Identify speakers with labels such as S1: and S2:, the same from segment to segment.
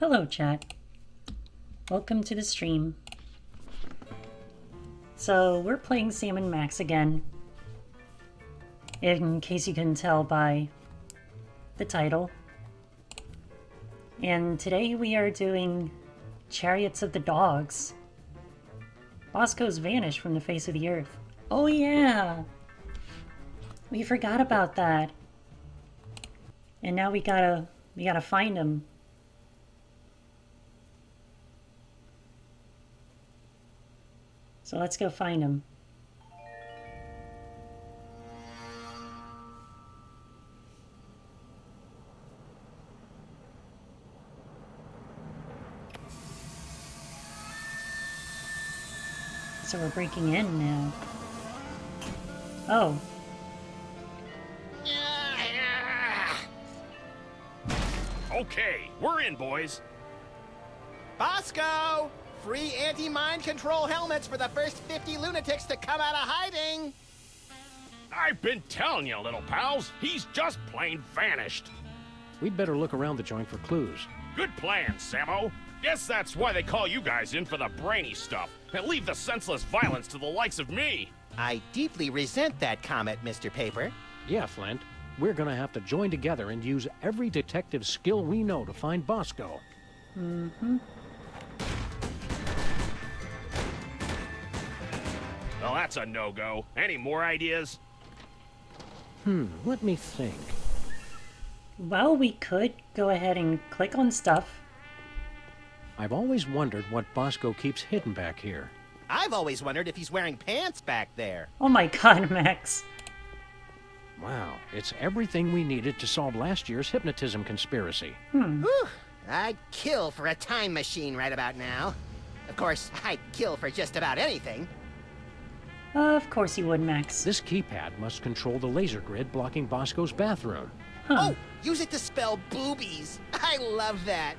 S1: Hello, chat. Welcome to the stream. So, we're playing Sam and Max again. In case you couldn't tell by the title. And today we are doing Chariots of the Dogs. Bosco's vanished from the face of the earth. Oh yeah! We forgot about that. And now we gotta find him. So let's go find him. So we're breaking in now. Oh.
S2: Okay, we're in, boys.
S3: Bosco! Free anti-mind control helmets for the first 50 lunatics to come out of hiding!
S2: I've been telling you, little pals, he's just plain vanished.
S4: We'd better look around the joint for clues.
S2: Good plan, Sammo. Guess that's why they call you guys in for the brainy stuff, and leave the senseless violence to the likes of me.
S3: I deeply resent that comment, Mr. Paper.
S4: Yeah, Flint. We're gonna have to join together and use every detective skill we know to find Bosco.
S1: Mm-hmm.
S2: Well, that's a no-go. Any more ideas?
S4: Let me think.
S1: Well, we could go ahead and click on stuff.
S4: I've always wondered what Bosco keeps hidden back here.
S3: I've always wondered if he's wearing pants back there.
S1: Oh my god, Max.
S4: Wow, it's everything we needed to solve last year's hypnotism conspiracy.
S3: Whew, I'd kill for a time machine right about now. Of course, I'd kill for just about anything.
S1: Of course you would, Max.
S4: This keypad must control the laser grid blocking Bosco's bathroom.
S1: Huh.
S3: Oh, use it to spell boobies. I love that.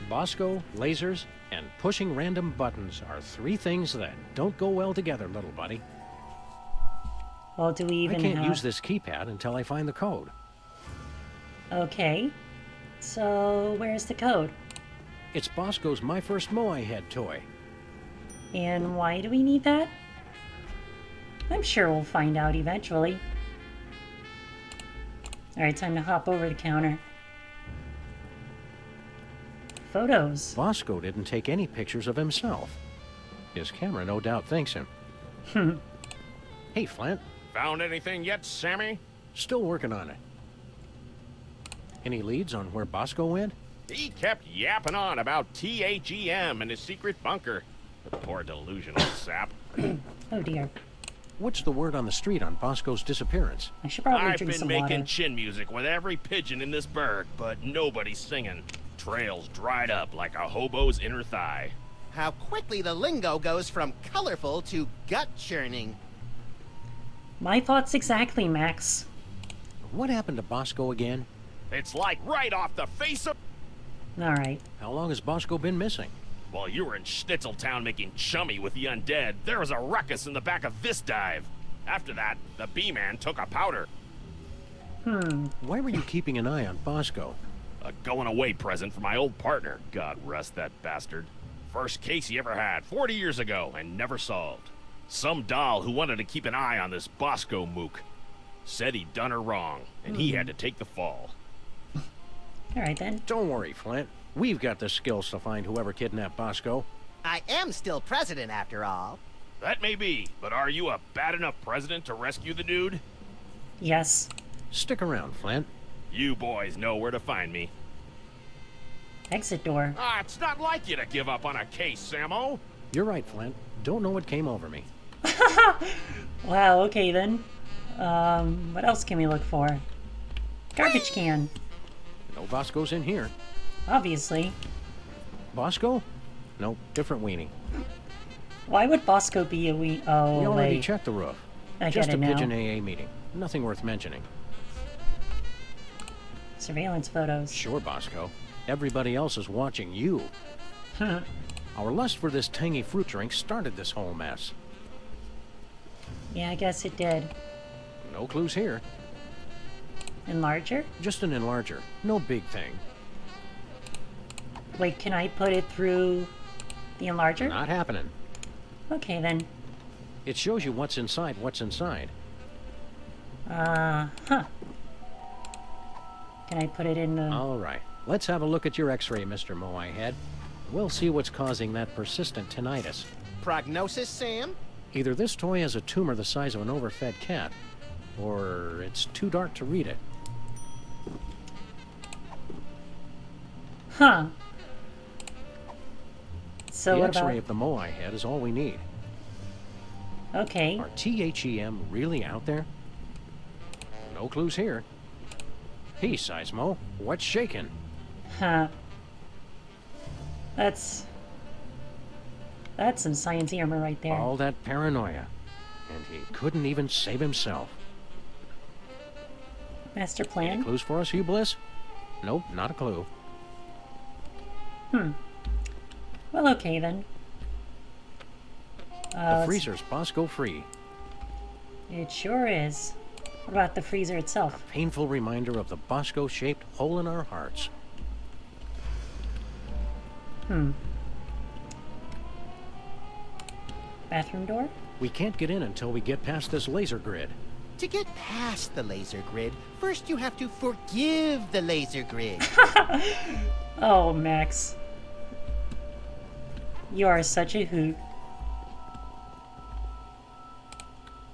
S4: Bosco, lasers, and pushing random buttons are three things that don't go well together, little buddy.
S1: Well, do we even
S4: I can't
S1: have...
S4: use this keypad until I find the code.
S1: Okay. So, where's the code?
S4: It's Bosco's My First Moai head toy.
S1: And why do we need that? I'm sure we'll find out eventually. Alright, time to hop over the counter. Photos.
S4: Bosco didn't take any pictures of himself. His camera no doubt thanks him. Hey, Flint.
S2: Found anything yet, Sammy?
S4: Still working on it. Any leads on where Bosco went?
S2: He kept yapping on about THEM and his secret bunker. The poor delusional sap.
S1: Oh dear.
S4: What's the word on the street on Bosco's disappearance?
S1: I should probably
S2: I've
S1: drink
S2: been
S1: some
S2: making
S1: water.
S2: chin music with every pigeon in this burg, but nobody's singing. Trails dried up like a hobo's inner thigh.
S3: How quickly the lingo goes from colorful to gut-churning.
S1: My thoughts exactly, Max.
S4: What happened to Bosco again?
S2: It's like right off the face of...
S1: Alright.
S4: How long has Bosco been missing?
S2: While you were in Schnitzeltown making chummy with the undead, there was a ruckus in the back of this dive. After that, the B-Man took a powder.
S4: Why were you keeping an eye on Bosco?
S2: A going-away present for my old partner, God rest that bastard. First case he ever had, 40 years ago, and never solved. Some doll who wanted to keep an eye on this Bosco mook. Said he'd done her wrong, and he had to take the fall.
S1: Alright then.
S4: Don't worry, Flint. We've got the skills to find whoever kidnapped Bosco.
S3: I am still president, after all.
S2: That may be, but are you a bad enough president to rescue the dude?
S1: Yes.
S4: Stick around, Flint.
S2: You boys know where to find me.
S1: Exit door.
S2: Ah, it's not like you to give up on a case, Sammo.
S4: You're right, Flint. Don't know what came over me.
S1: Wow, okay then. What else can we look for? Garbage can.
S4: No Bosco's in here.
S1: Obviously.
S4: Bosco? Nope, different weenie.
S1: Why would Bosco be a wee... Oh,
S4: We already
S1: wait.
S4: checked the roof.
S1: I
S4: Just
S1: get
S4: a
S1: it now.
S4: pigeon AA meeting. Nothing worth mentioning.
S1: Surveillance photos.
S4: Sure, Bosco. Everybody else is watching you. Our lust for this tangy fruit drink started this whole mess.
S1: Yeah, I guess it did.
S4: No clues here.
S1: Enlarger?
S4: Just an enlarger. No big thing.
S1: Wait, can I put it through the enlarger?
S4: Not happening.
S1: Okay, then.
S4: It shows you what's inside what's inside.
S1: Huh. Can I put it in the...
S4: All right. Let's have a look at your x-ray, Mr. Moai Head. We'll see what's causing that persistent tinnitus.
S3: Prognosis, Sam?
S4: Either this toy has a tumor the size of an overfed cat, or it's too dark to read it.
S1: Huh. So
S4: The
S1: what
S4: x-ray
S1: about...
S4: of the Moai Head is all we need.
S1: Okay.
S4: Are THEM really out there? No clues here. Peace, Seismo. What's shaking?
S1: Huh. That's some science armor right there.
S4: All that paranoia. And he couldn't even save himself.
S1: Master
S4: Any
S1: plan?
S4: clues for us, Hugh Bliss? Nope, not a clue.
S1: Well, okay then.
S4: The freezer's Bosco free.
S1: It sure is. What about the freezer itself?
S4: A painful reminder of the Bosco-shaped hole in our hearts.
S1: Bathroom door?
S4: We can't get in until we get past this laser grid.
S3: To get past the laser grid, first you have to forgive the laser grid.
S1: Oh, Max. You are such a hoot.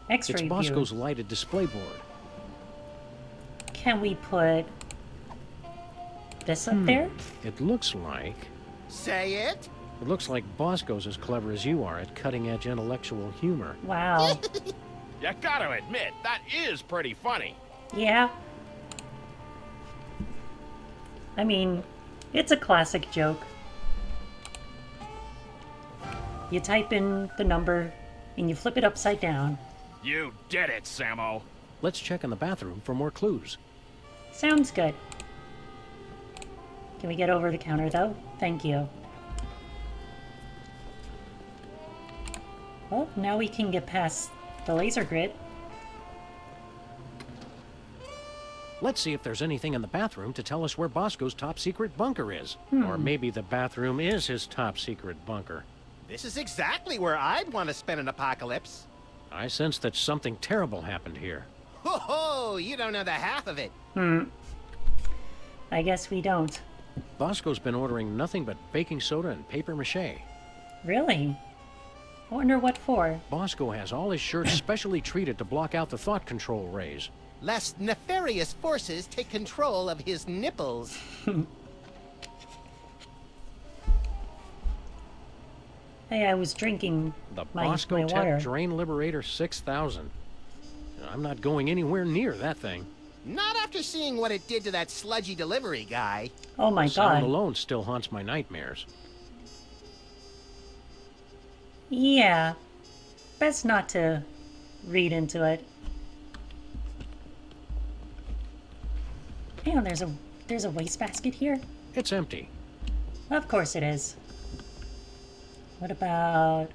S4: It's
S1: X-ray
S4: Bosco's
S1: view.
S4: lighted display board.
S1: Can we put this up there?
S4: It looks like...
S3: Say it?
S4: It looks like Bosco's as clever as you are at cutting-edge intellectual humor.
S1: Wow.
S2: You gotta admit, that is pretty funny.
S1: Yeah. I mean, it's a classic joke. You type in the number and you flip it upside down.
S2: You did it, Sammo.
S4: Let's check in the bathroom for more clues.
S1: Sounds good. Can we get over the counter though? Thank you. Well, now we can get past the laser grid.
S4: Let's see if there's anything in the bathroom to tell us where Bosco's top-secret bunker is. Or maybe the bathroom is his top-secret bunker.
S3: This is exactly where I'd want to spend an apocalypse.
S4: I sense that something terrible happened here.
S3: Ho ho! You don't know the half of it.
S1: I guess we don't.
S4: Bosco's been ordering nothing but baking soda and paper mache.
S1: Really? I wonder what for.
S4: Bosco has all his shirts specially treated to block out the thought control rays.
S3: Lest nefarious forces take control of his nipples.
S1: Hey, I was drinking
S4: The
S1: my
S4: Bosco Tech
S1: water.
S4: Drain Liberator 6000. I'm not going anywhere near that thing.
S3: Not after seeing what it did to that sludgy delivery guy.
S1: Oh my
S4: Sound
S1: god.
S4: alone still haunts my nightmares.
S1: Yeah. Best not to read into it. Hang on, there's a wastebasket here?
S4: It's empty.
S1: Of course it is. What about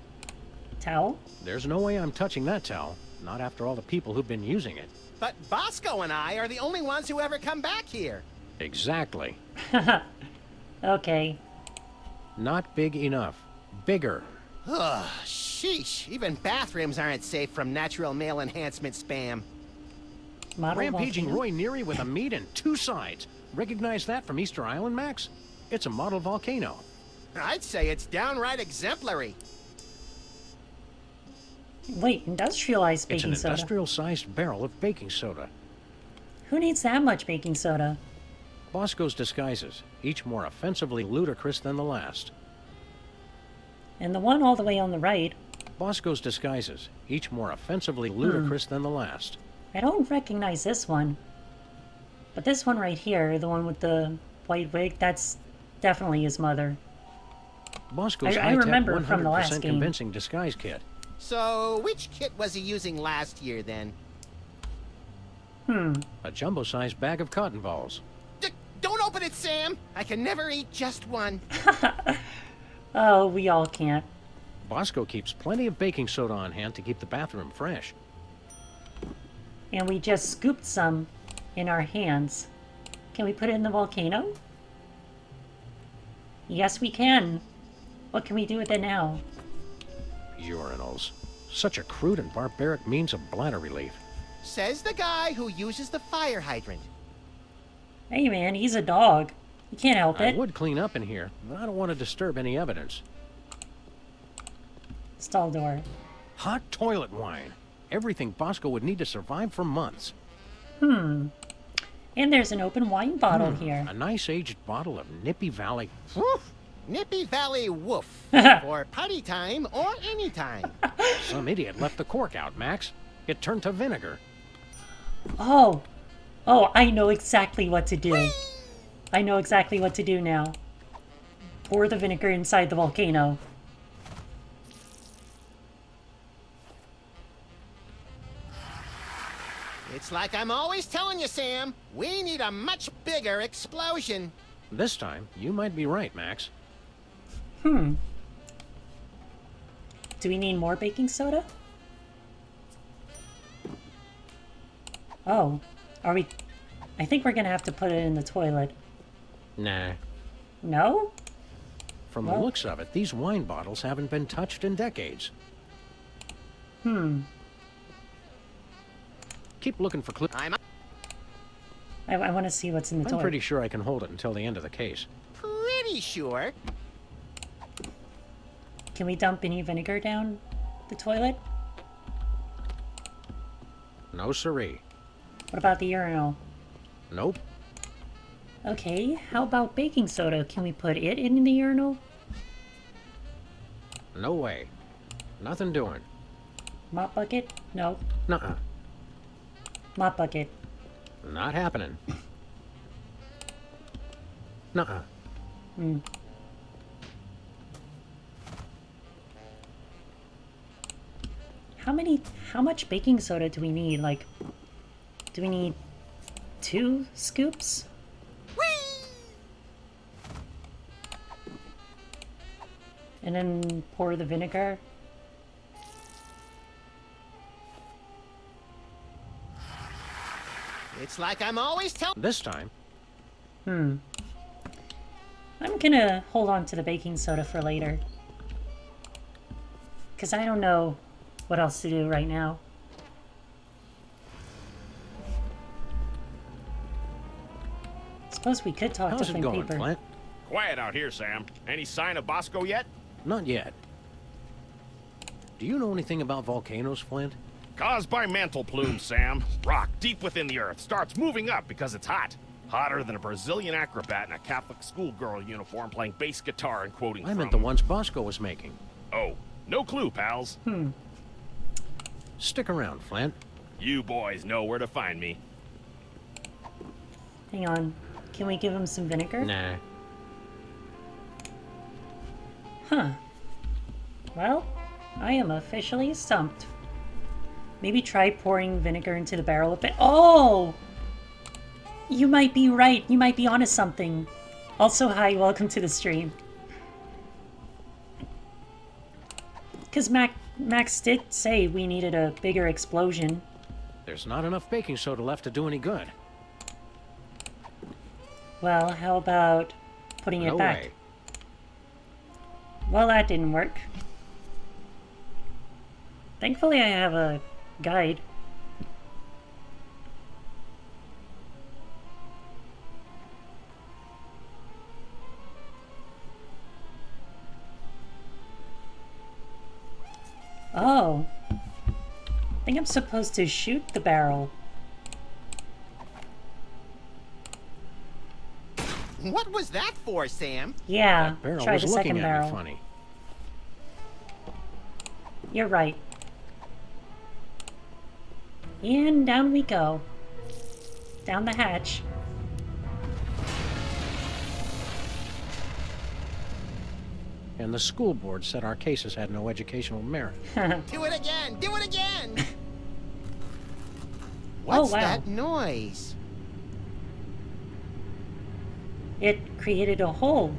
S1: towel?
S4: There's no way I'm touching that towel. Not after all the people who've been using it.
S3: But Bosco and I are the only ones who ever come back here.
S4: Exactly.
S1: Okay.
S4: Not big enough. Bigger.
S3: Ugh, sheesh. Even bathrooms aren't safe from natural male enhancement spam.
S1: Model
S4: Rampaging
S1: volcano?
S4: Roy Neary with a meat and two sides. Recognize that from Easter Island, Max? It's a model volcano.
S3: I'd say it's downright exemplary.
S1: Wait, industrialized
S4: It's an
S1: baking soda.
S4: industrial-sized barrel of baking soda.
S1: Who needs that much baking soda?
S4: Bosco's disguises, each more offensively ludicrous than the last.
S1: And the one all the way on the right,
S4: Bosco's disguises, each more offensively ludicrous than the last.
S1: I don't recognize this one. But this one right here, the one with the white wig, that's definitely his mother.
S4: Bosco's
S1: I
S4: high-tech
S1: remember
S4: 100%
S1: from the last game.
S4: convincing disguise kit.
S3: So, which kit was he using last year then?
S4: A jumbo-sized bag of cotton balls.
S3: Don't open it, Sam! I can never eat just one.
S1: Oh, we all can't.
S4: Bosco keeps plenty of baking soda on hand to keep the bathroom fresh.
S1: And we just scooped some in our hands. Can we put it in the volcano? Yes, we can. What can we do with it now?
S4: Urinals. Such a crude and barbaric means of bladder relief.
S3: Says the guy who uses the fire hydrant.
S1: Hey man, he's a dog. He can't help
S4: I
S1: it.
S4: would clean up in here, but I don't want to disturb any evidence.
S1: Stall door.
S4: Hot toilet wine. Everything Bosco would need to survive for months.
S1: And there's an open wine bottle here.
S4: A nice aged bottle of Nippy Valley.
S3: Woof! Nippy Valley woof. For party time or any time.
S4: Some idiot left the cork out, Max. It turned to vinegar.
S1: Oh, I know exactly what to do. I know exactly what to do now. Pour the vinegar inside the volcano.
S3: It's like I'm always telling you, Sam. We need a much bigger explosion.
S4: This time, you might be right, Max.
S1: Do we need more baking soda? Oh, are we... I think we're gonna have to put it in the toilet.
S4: Nah.
S1: No?
S4: From
S1: Well-
S4: the looks of it, these wine bottles haven't been touched in decades. Keep looking for clues.
S1: I want to see what's in the
S4: I'm
S1: toilet.
S4: pretty sure I can hold it until the end of the case.
S3: Pretty sure.
S1: Can we dump any vinegar down the toilet?
S4: No siree.
S1: What about the urinal?
S4: Nope.
S1: Okay, how about baking soda? Can we put it in the urinal?
S4: No way. Nothing doing.
S1: Mop bucket? No.
S4: Nuh-uh.
S1: Mop bucket.
S4: Not happening. Nuh-uh.
S1: How much baking soda do we need? Like, do we need 2 scoops? And then pour the vinegar?
S3: It's like I'm always telling.
S4: This time,
S1: I'm gonna hold on to the baking soda for later. Because I don't know what else to do right now. Suppose we could talk to
S4: how's it
S1: Flint
S4: going,
S1: Paper.
S4: Flint?
S2: Quiet out here, Sam. Any sign of Bosco yet?
S4: Not yet. Do you know anything about volcanoes, Flint?
S2: Caused by mantle plumes, Sam. Rock deep within the earth starts moving up because it's hot. Hotter than a Brazilian acrobat in a Catholic schoolgirl uniform playing bass guitar and quoting
S4: I meant
S2: from...
S4: the ones Bosco was making.
S2: Oh, no clue, pals.
S4: Stick around, Flint.
S2: You boys know where to find me.
S1: Hang on. Can we give him some vinegar?
S4: Nah.
S1: Huh. Well, I am officially stumped. Maybe try pouring vinegar into the barrel a bit. Oh! You might be right. You might be onto something. Also, hi, welcome to the stream. Because Max did say we needed a bigger explosion.
S4: There's not enough baking soda left to do any good.
S1: Well, how about putting it
S4: No
S1: back?
S4: way.
S1: Well, that didn't work. Thankfully, I have a guide. Oh. I think I'm supposed to shoot the barrel.
S3: What was that for, Sam?
S1: Yeah,
S4: That barrel
S1: try
S4: was
S1: the
S4: looking
S1: second
S4: at
S1: barrel.
S4: me funny.
S1: You're right. And down we go. Down the hatch.
S4: And the school board said our cases had no educational merit.
S3: Do it again! Do it again! What's
S1: wow.
S3: that noise?
S1: It created a hole.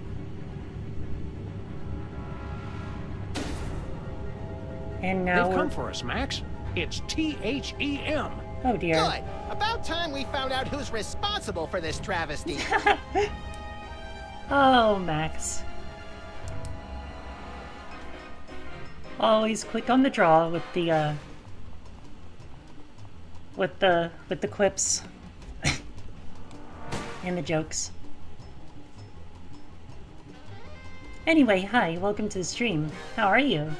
S1: And now
S4: They've come
S1: we're...
S4: for us, Max. It's THEM.
S1: Oh dear.
S3: Good. About time we found out who's responsible for this travesty.
S1: Oh, Max. Always quick on the draw with the quips and the jokes. Anyway, hi, welcome to the stream. How are you?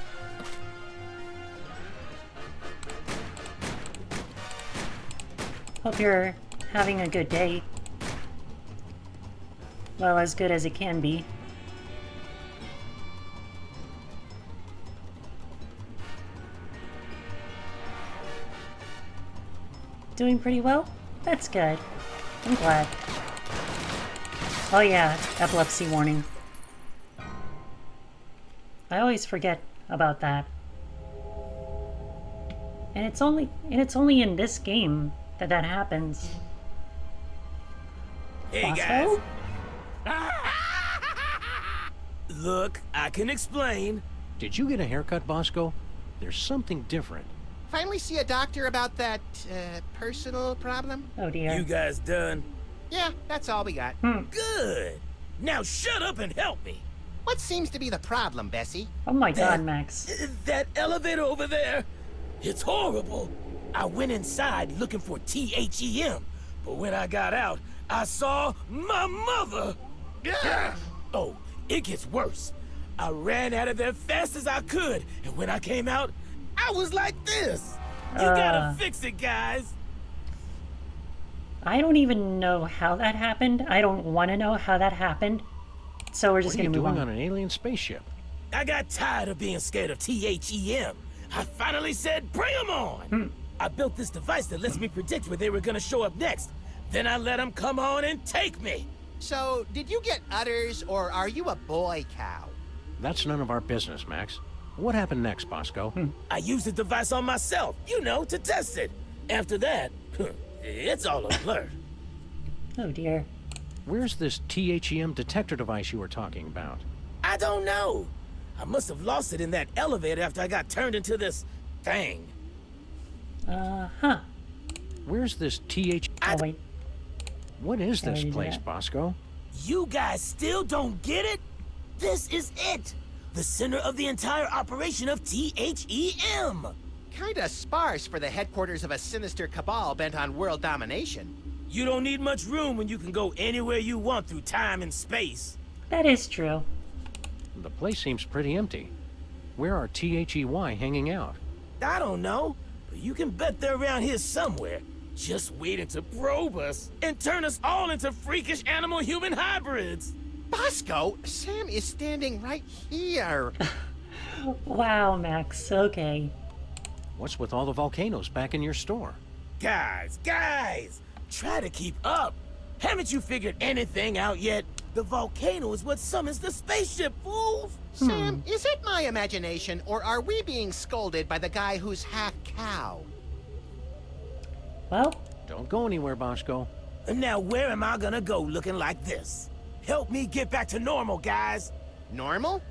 S1: Hope you're having a good day. Well, as good as it can be. Doing pretty well? That's good. I'm glad. Oh yeah, epilepsy warning. I always forget about that. And it's only in this game that happens.
S5: Hey
S1: Bosco?
S5: guys. Look, I can explain.
S4: Did you get a haircut, Bosco? There's something different.
S3: Finally see a doctor about that, personal problem?
S1: Oh dear.
S5: You guys done?
S3: Yeah, that's all we got.
S5: Good. Now shut up and help me.
S3: What seems to be the problem, Bessie?
S1: Oh my god, Max.
S5: That elevator over there, it's horrible. I went inside looking for THEM, but when I got out, I saw my mother.
S3: Yeah.
S5: Oh, it gets worse. I ran out of there fast as I could, and when I came out, I was like this. You gotta fix it, guys.
S1: I don't even know how that happened. I don't want to know how that happened. So we're just
S4: What are
S1: gonna
S4: you
S1: move
S4: doing
S1: on.
S4: on an alien spaceship?
S5: I got tired of being scared of THEM. I finally said, bring them on. I built this device that lets me predict where they were gonna show up next. Then I let them come on and take me.
S3: So, did you get udders, or are you a boy cow?
S4: That's none of our business, Max. What happened next, Bosco?
S5: I used the device on myself, you know, to test it. After that, it's all a blur.
S1: Oh dear.
S4: Where's this THEM detector device you were talking about?
S5: I don't know. I must have lost it in that elevator after I got turned into this thing.
S1: Huh.
S4: Where's this TH...
S1: Oh wait.
S4: What is this
S1: Sorry,
S4: place,
S1: yeah.
S4: Bosco?
S5: You guys still don't get it? This is it. The center of the entire operation of THEM.
S3: Kinda sparse for the headquarters of a sinister cabal bent on world domination.
S5: You don't need much room when you can go anywhere you want through time and space.
S1: That is true.
S4: The place seems pretty empty. Where are THEY hanging out?
S5: I don't know, but you can bet they're around here somewhere. Just waiting to probe us and turn us all into freakish animal-human hybrids.
S3: Bosco, Sam is standing right here.
S1: Wow, Max. Okay.
S4: What's with all the volcanoes back in your store?
S5: Guys, try to keep up. Haven't you figured anything out yet? The volcano is what summons the spaceship, fools.
S3: Sam, is it my imagination, or are we being scolded by the guy who's half cow?
S1: Well,
S4: Don't go anywhere, Bosco.
S5: And now where am I gonna go looking like this? Help me get back to normal, guys.
S3: Normal?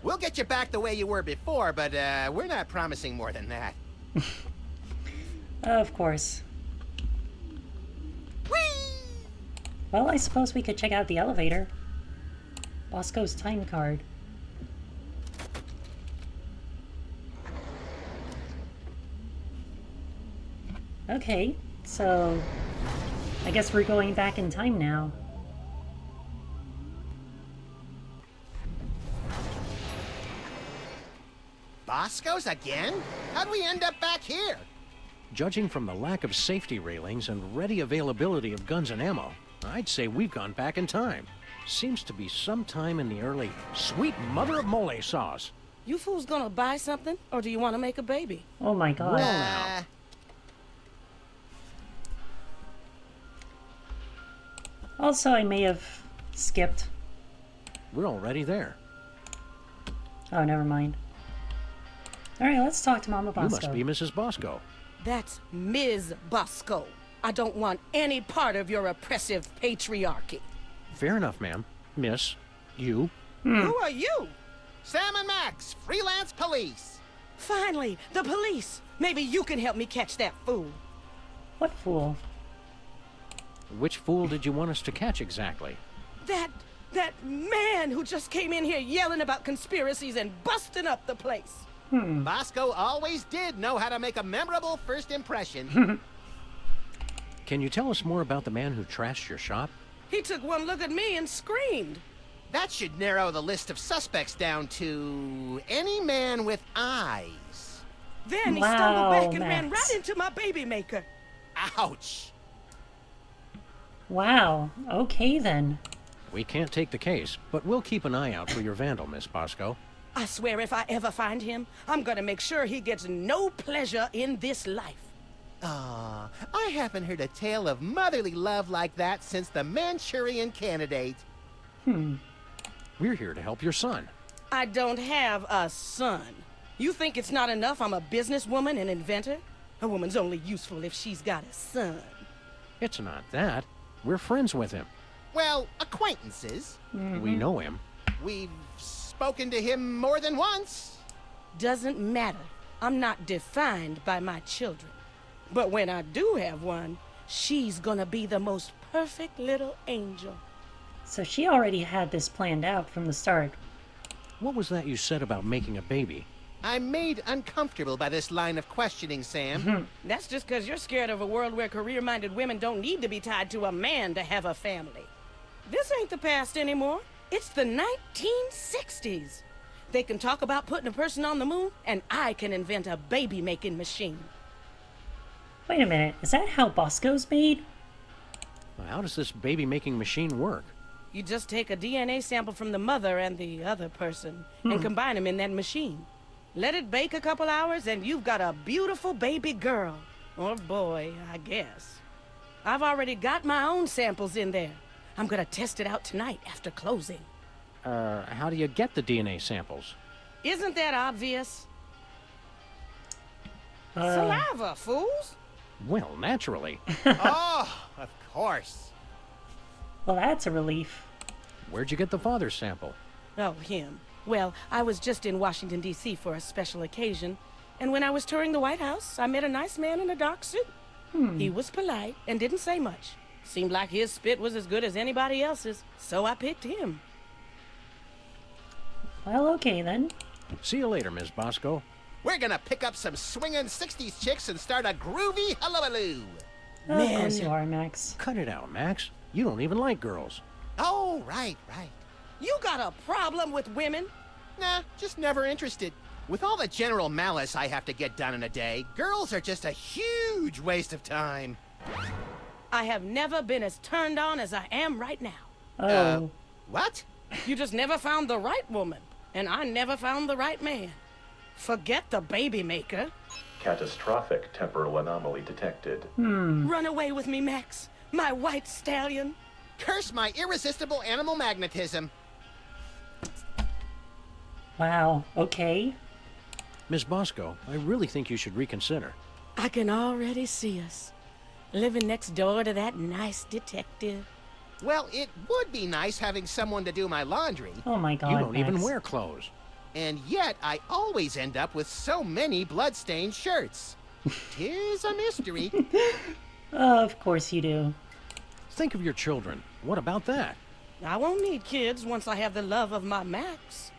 S3: We'll get you back the way you were before, but we're not promising more than that.
S1: of course. Well, I suppose we could check out the elevator. Bosco's time card. Okay, so I guess we're going back in time now.
S3: Bosco's again? How'd we end up back here?
S4: Judging from the lack of safety railings and ready availability of guns and ammo, I'd say we've gone back in time. Seems to be sometime in the early sweet mother of mole sauce.
S6: You fools gonna buy something, or do you want to make a baby?
S1: Oh my god.
S4: Well, now.
S1: Also, I may have skipped.
S4: We're already there.
S1: Oh, never mind. Alright, let's talk to Mama
S4: You
S1: Bosco.
S4: must be Mrs. Bosco.
S6: That's Ms. Bosco. I don't want any part of your oppressive patriarchy.
S4: Fair enough, ma'am. Miss, you.
S6: Who are you?
S3: Sam and Max, freelance police.
S6: Finally, the police. Maybe you can help me catch that fool.
S1: What fool?
S4: Which fool did you want us to catch exactly?
S6: That man who just came in here yelling about conspiracies and busting up the place.
S3: Bosco always did know how to make a memorable first impression.
S4: Can you tell us more about the man who trashed your shop?
S6: He took one look at me and screamed.
S3: That should narrow the list of suspects down to any man with eyes.
S6: Then he
S1: Wow,
S6: stumbled back and ran
S1: Max.
S6: right into my baby maker.
S3: Ouch.
S1: Wow. Okay then.
S4: We can't take the case, but we'll keep an eye out for your vandal, Miss Bosco.
S6: I swear if I ever find him, I'm gonna make sure he gets no pleasure in this life.
S3: Ah, I haven't heard a tale of motherly love like that since the Manchurian Candidate.
S4: We're here to help your son.
S6: I don't have a son. You think it's not enough I'm a businesswoman and inventor? A woman's only useful if she's got a son.
S4: It's not that. We're friends with him.
S3: Well, acquaintances.
S4: We know him.
S3: We've spoken to him more than once.
S6: Doesn't matter. I'm not defined by my children. But when I do have one, she's gonna be the most perfect little angel.
S1: So she already had this planned out from the start.
S4: What was that you said about making a baby?
S3: I'm made uncomfortable by this line of questioning, Sam.
S6: That's just because you're scared of a world where career-minded women don't need to be tied to a man to have a family. This ain't the past anymore. It's the 1960s. They can talk about putting a person on the moon, and I can invent a baby-making machine.
S1: Wait a minute. Is that how Bosco's made?
S4: How does this baby-making machine work?
S6: You just take a DNA sample from the mother and the other person and combine them in that machine. Let it bake a couple hours and you've got a beautiful baby girl. Or boy, I guess. I've already got my own samples in there. I'm gonna test it out tonight after closing.
S4: How do you get the DNA samples?
S6: Isn't that obvious?
S1: Uh,
S6: Saliva, fools!
S4: Well, naturally.
S3: Oh, of course.
S1: well, that's a relief.
S4: Where'd you get the father's sample?
S6: Oh, him. Well, I was just in Washington, D.C. for a special occasion, and when I was touring the White House, I met a nice man in a dark suit. He was polite and didn't say much. Seemed like his spit was as good as anybody else's, so I picked him.
S1: Well, okay then.
S4: See you later, Miss Bosco.
S3: We're gonna pick up some swinging 60s chicks and start a groovy hullabaloo.
S1: Of
S6: Man.
S1: course you are, Max.
S4: Cut it out, Max. You don't even like girls.
S3: Oh, right.
S6: You got a problem with women?
S3: Nah, just never interested. With all the general malice I have to get done in a day, girls are just a huge waste of time.
S6: I have never been as turned on as I am right now.
S1: Oh.
S3: What?
S6: You just never found the right woman, and I never found the right man. Forget the baby maker.
S7: Catastrophic temporal anomaly detected.
S6: Run away with me, Max, my white stallion.
S3: Curse my irresistible animal magnetism.
S1: Wow. Okay.
S4: Miss Bosco, I really think you should reconsider.
S6: I can already see us, living next door to that nice detective.
S3: Well, it would be nice having someone to do my laundry,
S1: Oh my god,
S4: You don't even
S1: Max.
S4: wear clothes.
S3: and yet I always end up with so many blood-stained shirts. 'Tis a mystery.
S1: Of course you do.
S4: Think of your children. What about that?
S6: I won't need kids once I have the love of my Max.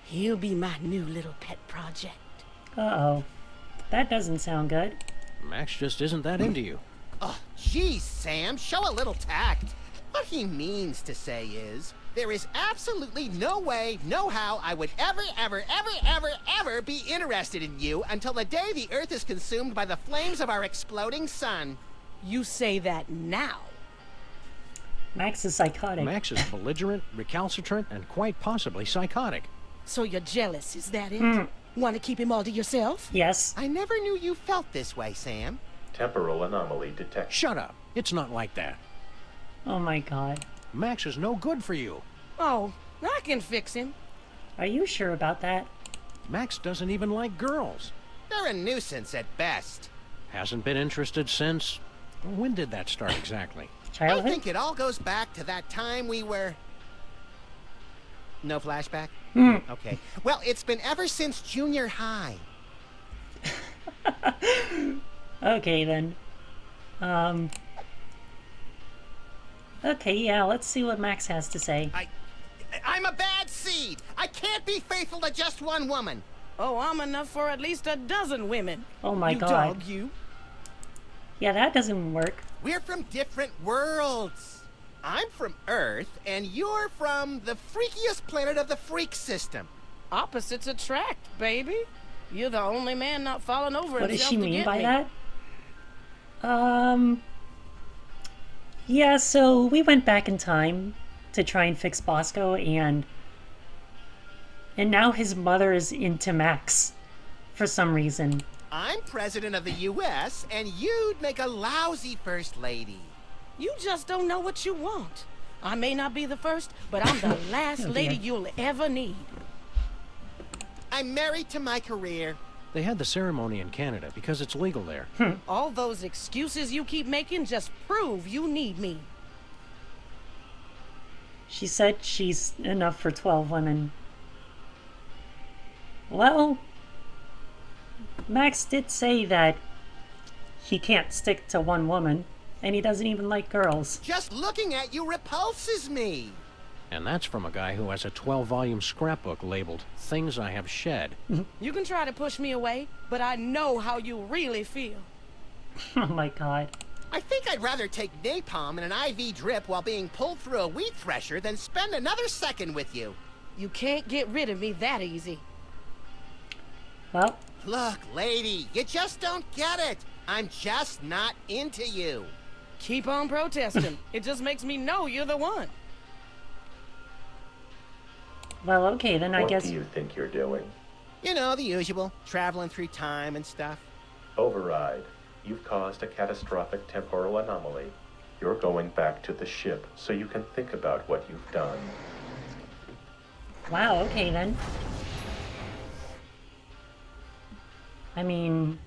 S6: He'll be my new little pet project.
S1: Uh-oh. That doesn't sound good.
S4: Max just isn't that into you.
S3: Oh, geez, Sam, show a little tact. What he means to say is, there is absolutely no way, no how I would ever be interested in you until the day the Earth is consumed by the flames of our exploding sun.
S6: You say that now.
S1: Max is psychotic.
S4: Max is belligerent, recalcitrant, and quite possibly psychotic.
S6: So you're jealous, is that it? Want to keep him all to yourself?
S1: Yes.
S3: I never knew you felt this way, Sam.
S7: Temporal anomaly detected.
S4: Shut up. It's not like that.
S1: Oh my god.
S4: Max is no good for you.
S6: Oh, I can fix him.
S1: Are you sure about that?
S4: Max doesn't even like girls.
S3: They're a nuisance at best.
S4: Hasn't been interested since... When did that start exactly?
S3: I
S1: Childhood?
S3: think it all goes back to that time we were... No flashback? Okay. Well, it's been ever since junior high.
S1: Okay then. Okay, yeah, let's see what Max has to say.
S3: I'm a bad seed. I can't be faithful to just one woman.
S6: Oh, I'm enough for at least a dozen women.
S1: Oh my
S6: you
S1: God.
S6: Dog, you.
S1: Yeah, that doesn't work.
S3: We're from different worlds. I'm from Earth, and you're from the freakiest planet of the freak system.
S6: Opposites attract, baby. You're the only man not falling over
S1: What does
S6: himself
S1: she
S6: to
S1: mean
S6: get
S1: by
S6: me.
S1: that? Yeah, so we went back in time to try and fix Bosco, and now his mother is into Max for some reason.
S3: I'm president of the U.S., and you'd make a lousy first lady.
S6: You just don't know what you want. I may not be the first, but I'm the last
S1: Oh,
S6: lady
S1: dear.
S6: you'll ever need.
S3: I'm married to my career.
S4: They had the ceremony in Canada because it's legal there.
S6: All those excuses you keep making just prove you need me.
S1: She said she's enough for 12 women. Well, Max did say that he can't stick to one woman, and he doesn't even like girls.
S3: Just looking at you repulses me.
S4: And that's from a guy who has a 12-volume scrapbook labeled Things I Have Shed.
S6: You can try to push me away, but I know how you really feel.
S1: Oh my God.
S3: I think I'd rather take napalm in an IV drip while being pulled through a wheat thresher than spend another second with you.
S6: You can't get rid of me that easy.
S1: Well,
S3: Look, lady, you just don't get it. I'm just not into you.
S6: Keep on protesting. It just makes me know you're the one.
S1: well, okay, then I
S7: What
S1: guess...
S7: do you think you're doing?
S3: You know, the usual, traveling through time and stuff.
S7: Override. You've caused a catastrophic temporal anomaly. You're going back to the ship so you can think about what you've done.
S1: Wow, okay then. I mean...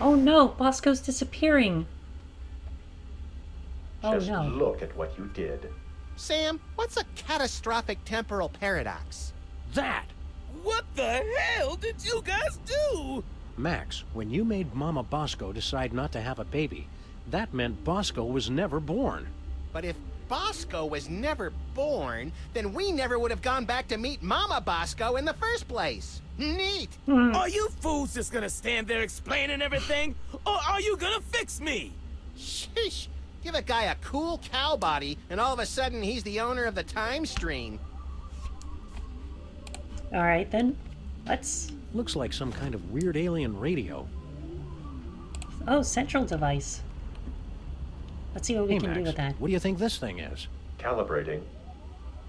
S1: Oh no, Bosco's disappearing. Oh
S7: Just
S1: no.
S7: look at what you did.
S3: Sam, what's a catastrophic temporal paradox?
S4: That!
S5: What the hell did you guys do?
S4: Max, when you made Mama Bosco decide not to have a baby, that meant Bosco was never born.
S3: But if Bosco was never born, then we never would have gone back to meet Mama Bosco in the first place. Neat!
S5: Are you fools just gonna stand there explaining everything? Or are you gonna fix me?
S3: Sheesh! Give a guy a cool cow body, and all of a sudden he's the owner of the time stream.
S1: Alright then. Let's...
S4: Looks like some kind of weird alien radio.
S1: Oh, central device. Let's see what we
S4: Hey,
S1: can do
S4: Max,
S1: with that.
S4: what do you think this thing is?
S7: Calibrating.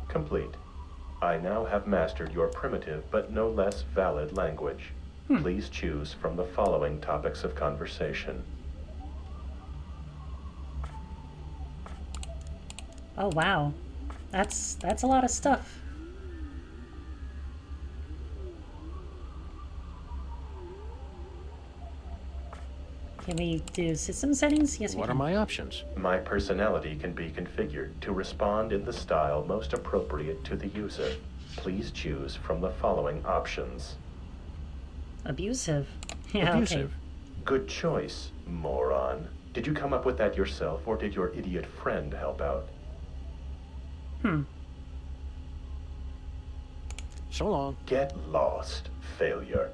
S7: Complete. I now have mastered your primitive but no less valid language. Please choose from the following topics of conversation.
S1: Oh wow. That's a lot of stuff. Can we do system settings? Yes, we
S4: What are
S1: can.
S4: my options?
S7: My personality can be configured to respond in the style most appropriate to the user. Please choose from the following options.
S1: Abusive. Yeah,
S4: Abusive.
S7: Good choice, moron. Did you come up with that yourself, or did your idiot friend help out?
S1: okay.
S4: So long.
S7: Get lost, failure.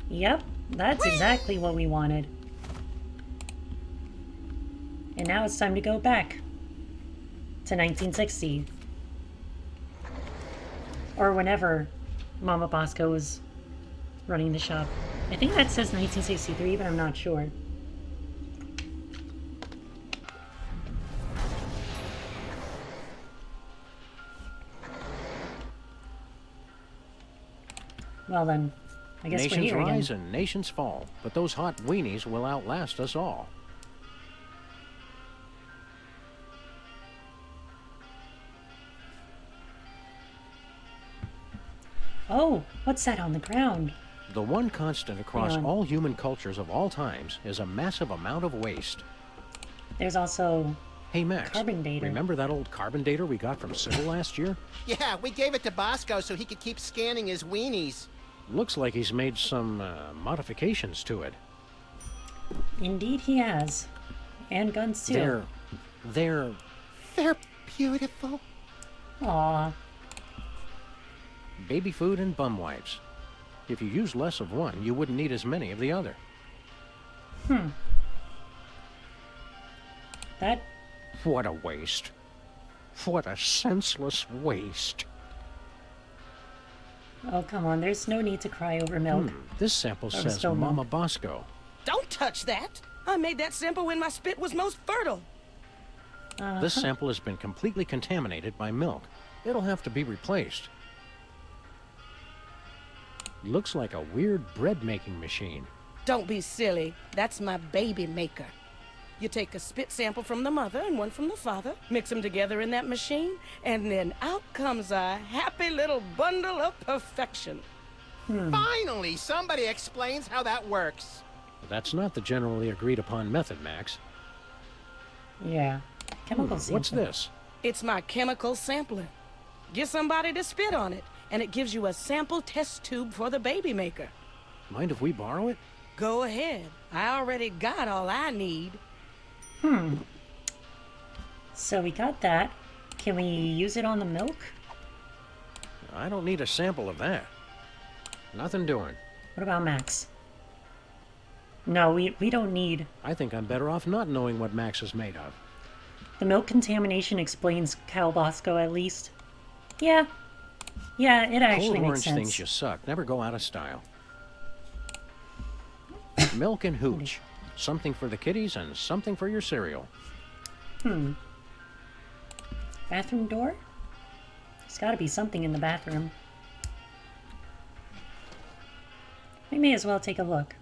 S1: Yep, that's exactly what we wanted. And now it's time to go back to 1960. Or whenever Mama Bosco was running the shop. I think that says 1963, but I'm not sure. Well then, I guess we're
S4: Nations
S1: here
S4: rise
S1: again.
S4: and nations fall, but those hot weenies will outlast us all.
S1: Oh, what's that on the ground?
S4: The one constant across
S1: Hang on.
S4: all human cultures of all times is a massive amount of waste.
S1: There's also...
S4: Hey, Max,
S1: Carbon dater.
S4: remember that old carbon dater we got from Sybil last year?
S3: Yeah, we gave it to Bosco so he could keep scanning his weenies.
S4: Looks like he's made some modifications to it.
S1: Indeed he has. And guns too.
S4: They're
S3: They're beautiful.
S1: Aw.
S4: baby food and bum wipes. If you use less of one, you wouldn't need as many of the other.
S1: That...
S4: What a waste. What a senseless waste.
S1: Oh, come on. There's no need to cry over milk.
S4: This sample
S1: That was
S4: says
S1: still
S4: Mama
S1: milk.
S4: Bosco.
S6: Don't touch that. I made that sample when my spit was most fertile.
S4: This sample has been completely contaminated by milk. It'll have to be replaced. Looks like a weird bread-making machine.
S6: Don't be silly. That's my baby maker. You take a spit sample from the mother and one from the father, mix them together in that machine, and then out comes a happy little bundle of perfection.
S3: Finally, somebody explains how that works.
S4: That's not the generally agreed upon method, Max.
S1: Yeah. Chemical sample.
S4: What's this?
S6: It's my chemical sampler. Get somebody to spit on it, and it gives you a sample test tube for the baby maker.
S4: Mind if we borrow it?
S6: Go ahead. I already got all I need.
S1: So we got that. Can we use it on the milk?
S4: I don't need a sample of that. Nothing doing.
S1: What about Max? No, we don't need...
S4: I think I'm better off not knowing what Max is made of.
S1: The milk contamination explains Cal Bosco, at least. Yeah. Yeah, it actually
S4: Cold
S1: makes
S4: orange
S1: sense.
S4: things you suck. Never go out of style. Milk and hooch. Something for the kiddies and something for your cereal.
S1: Bathroom door? There's gotta be something in the bathroom. We may as well take a look.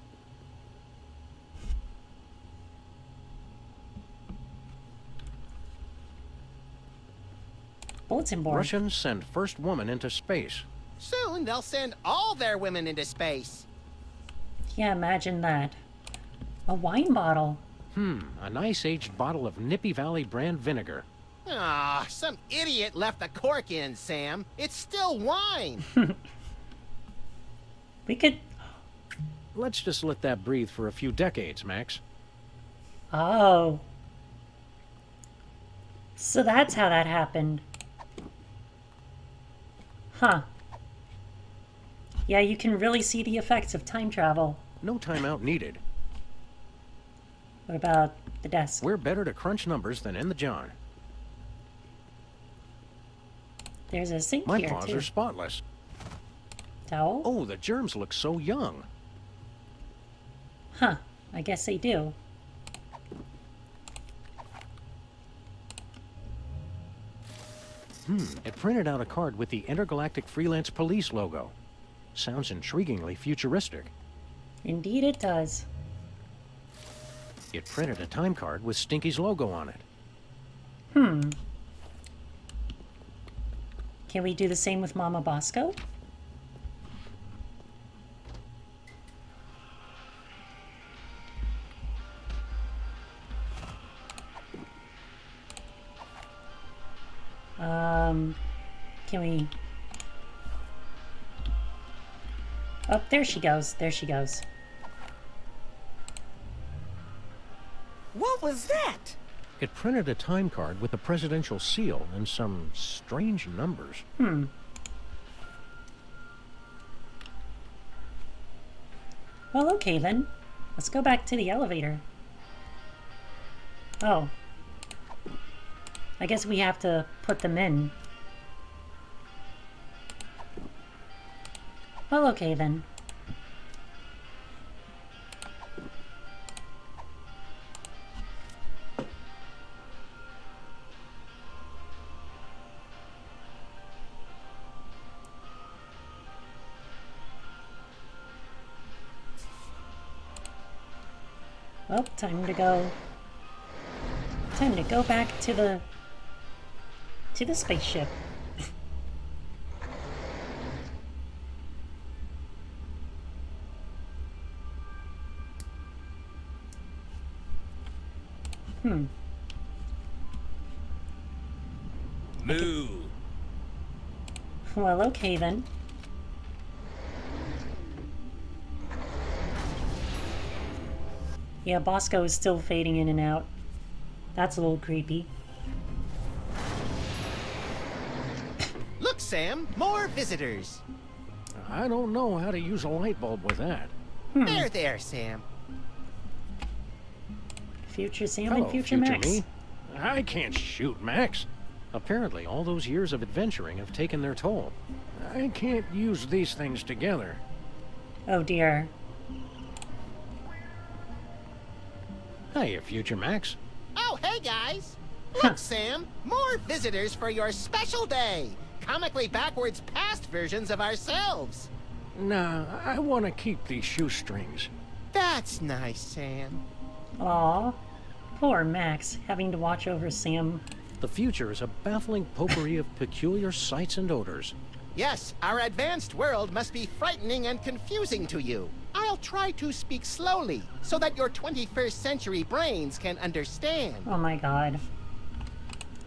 S1: Bulletin board.
S4: Russians send first woman into space.
S3: Soon they'll send all their women into space.
S1: Yeah, imagine that. A wine bottle.
S4: A nice aged bottle of Nippy Valley brand vinegar.
S3: Ah, some idiot left the cork in, Sam. It's still wine.
S1: We could...
S4: Let's just let that breathe for a few decades, Max.
S1: Oh. So that's how that happened. Huh. Yeah, you can really see the effects of time travel.
S4: No timeout needed.
S1: What about the desk?
S4: We're better to crunch numbers than in the John.
S1: There's a sink
S4: My
S1: here,
S4: paws
S1: too.
S4: are spotless.
S1: Towel?
S4: Oh, the germs look so young.
S1: Huh. I guess they do.
S4: It printed out a card with the Intergalactic Freelance Police logo. Sounds intriguingly futuristic.
S1: Indeed it does.
S4: It printed a time card with Stinky's logo on it.
S1: Can we do the same with Mama Bosco? Can we... Oh, there she goes. There she goes.
S6: What was that?
S4: It printed a time card with a presidential seal and some strange numbers.
S1: Well, okay then. Let's go back to the elevator. Oh. I guess we have to put them in. Well, okay then. Well, time to go. Time to go back to the spaceship.
S5: Moo.
S1: Well, okay then. Yeah, Bosco is still fading in and out. That's a little creepy.
S3: Looks Sam. More visitors.
S4: I don't know how to use a light bulb with that.
S3: There, Sam.
S1: Future Sam
S4: Hello,
S1: and Future Max.
S4: me. I can't shoot, Max. Apparently, all those years of adventuring have taken their toll. I can't use these things together.
S1: Oh dear.
S4: Hiya, Future Max.
S3: Oh, hey, guys. Look, Sam. More visitors for your special day. Comically backwards past versions of ourselves.
S4: Nah, I want to keep these shoestrings.
S3: That's nice, Sam.
S1: Aw. Poor Max, having to watch over Sam.
S4: The future is a baffling potpourri of peculiar sights and odors.
S3: Yes, our advanced world must be frightening and confusing to you. I'll try to speak slowly so that your 21st century brains can understand.
S1: Oh my god.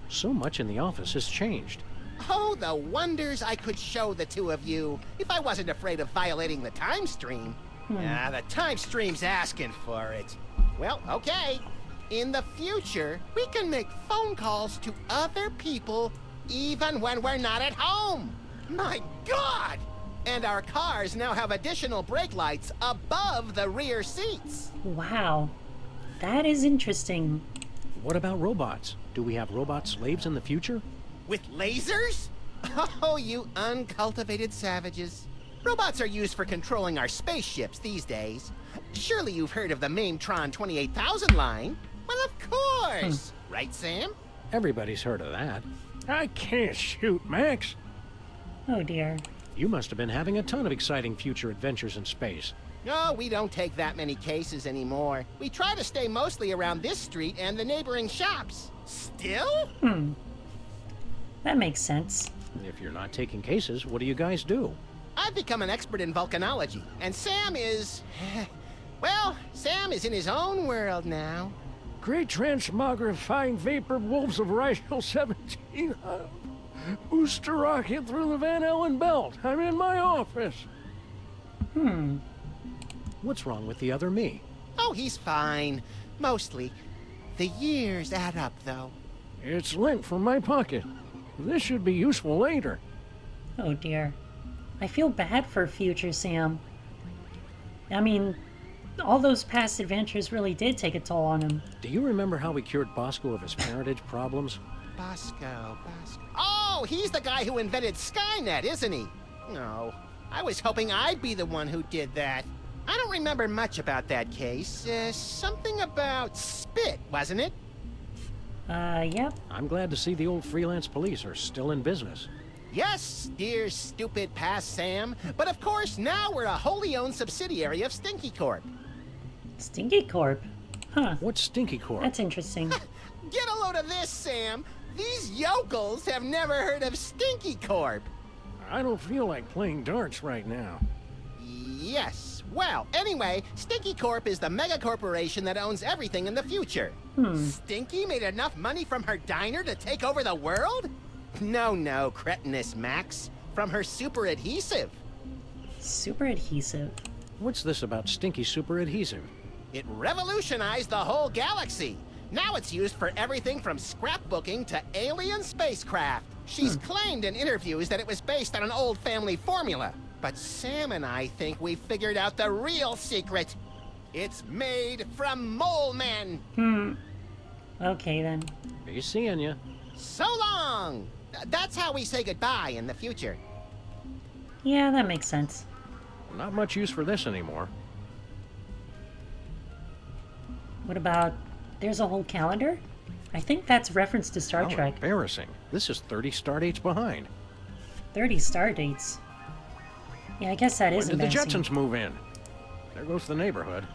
S4: So much in the office has changed.
S3: Oh, the wonders I could show the two of you if I wasn't afraid of violating the time stream. The time stream's asking for it. Well, okay. In the future, we can make phone calls to other people even when we're not at home. My God! And our cars now have additional brake lights above the rear seats.
S1: Wow. That is interesting.
S4: What about robots? Do we have robot slaves in the future?
S3: With lasers? Oh, you uncultivated savages. Robots are used for controlling our spaceships these days. Surely you've heard of the Mametron 28,000 line? Well, of course. Right, Sam?
S4: Everybody's heard of that. I can't shoot, Max.
S1: Oh dear.
S4: You must have been having a ton of exciting future adventures in space.
S3: No, we don't take that many cases anymore. We try to stay mostly around this street and the neighboring shops. Still?
S1: That makes sense.
S4: If you're not taking cases, what do you guys do?
S3: I've become an expert in volcanology, and Sam is... well, Sam is in his own world now.
S4: Great transmogrifying vapor wolves of Rigel 17. Booster rocket through the Van Allen belt. I'm in my office. What's wrong with the other me?
S3: Oh, he's fine. Mostly. The years add up, though.
S4: It's lint from my pocket. This should be useful later.
S1: Oh dear. I feel bad for future Sam. I mean, all those past adventures really did take a toll on him.
S4: Do you remember how we cured Bosco of his parentage problems?
S3: Bosco. Oh, he's the guy who invented Skynet, isn't he? No. I was hoping I'd be the one who did that. I don't remember much about that case. Something about spit, wasn't it?
S1: Yep.
S4: I'm glad to see the old freelance police are still in business.
S3: Yes, dear stupid past Sam. But of course, now we're a wholly owned subsidiary of Stinky Corp.
S1: Stinky Corp. Huh.
S4: What's Stinky Corp?
S1: That's interesting.
S3: Get a load of this, Sam. These yokels have never heard of Stinky Corp.
S4: I don't feel like playing darts right now.
S3: Yes. Well, anyway, Stinky Corp is the mega corporation that owns everything in the future. Stinky made enough money from her diner to take over the world? No, cretinous Max. From her super adhesive.
S1: Super adhesive.
S4: What's this about Stinky super adhesive?
S3: It revolutionized the whole galaxy. Now it's used for everything from scrapbooking to alien spacecraft. She's claimed in interviews that it was based on an old family formula. But Sam and I think we figured out the real secret. It's made from mole men.
S1: Okay then.
S4: Be seeing ya.
S3: So long! That's how we say goodbye in the future.
S1: Yeah, that makes sense.
S4: Not much use for this anymore.
S1: What about... There's a whole calendar? I think that's reference to Star
S4: How
S1: Trek.
S4: embarrassing. This is 30 stardates behind.
S1: 30 star dates. Yeah, I guess that is
S4: When did the
S1: embarrassing.
S4: Jetsons move in? There goes the neighborhood.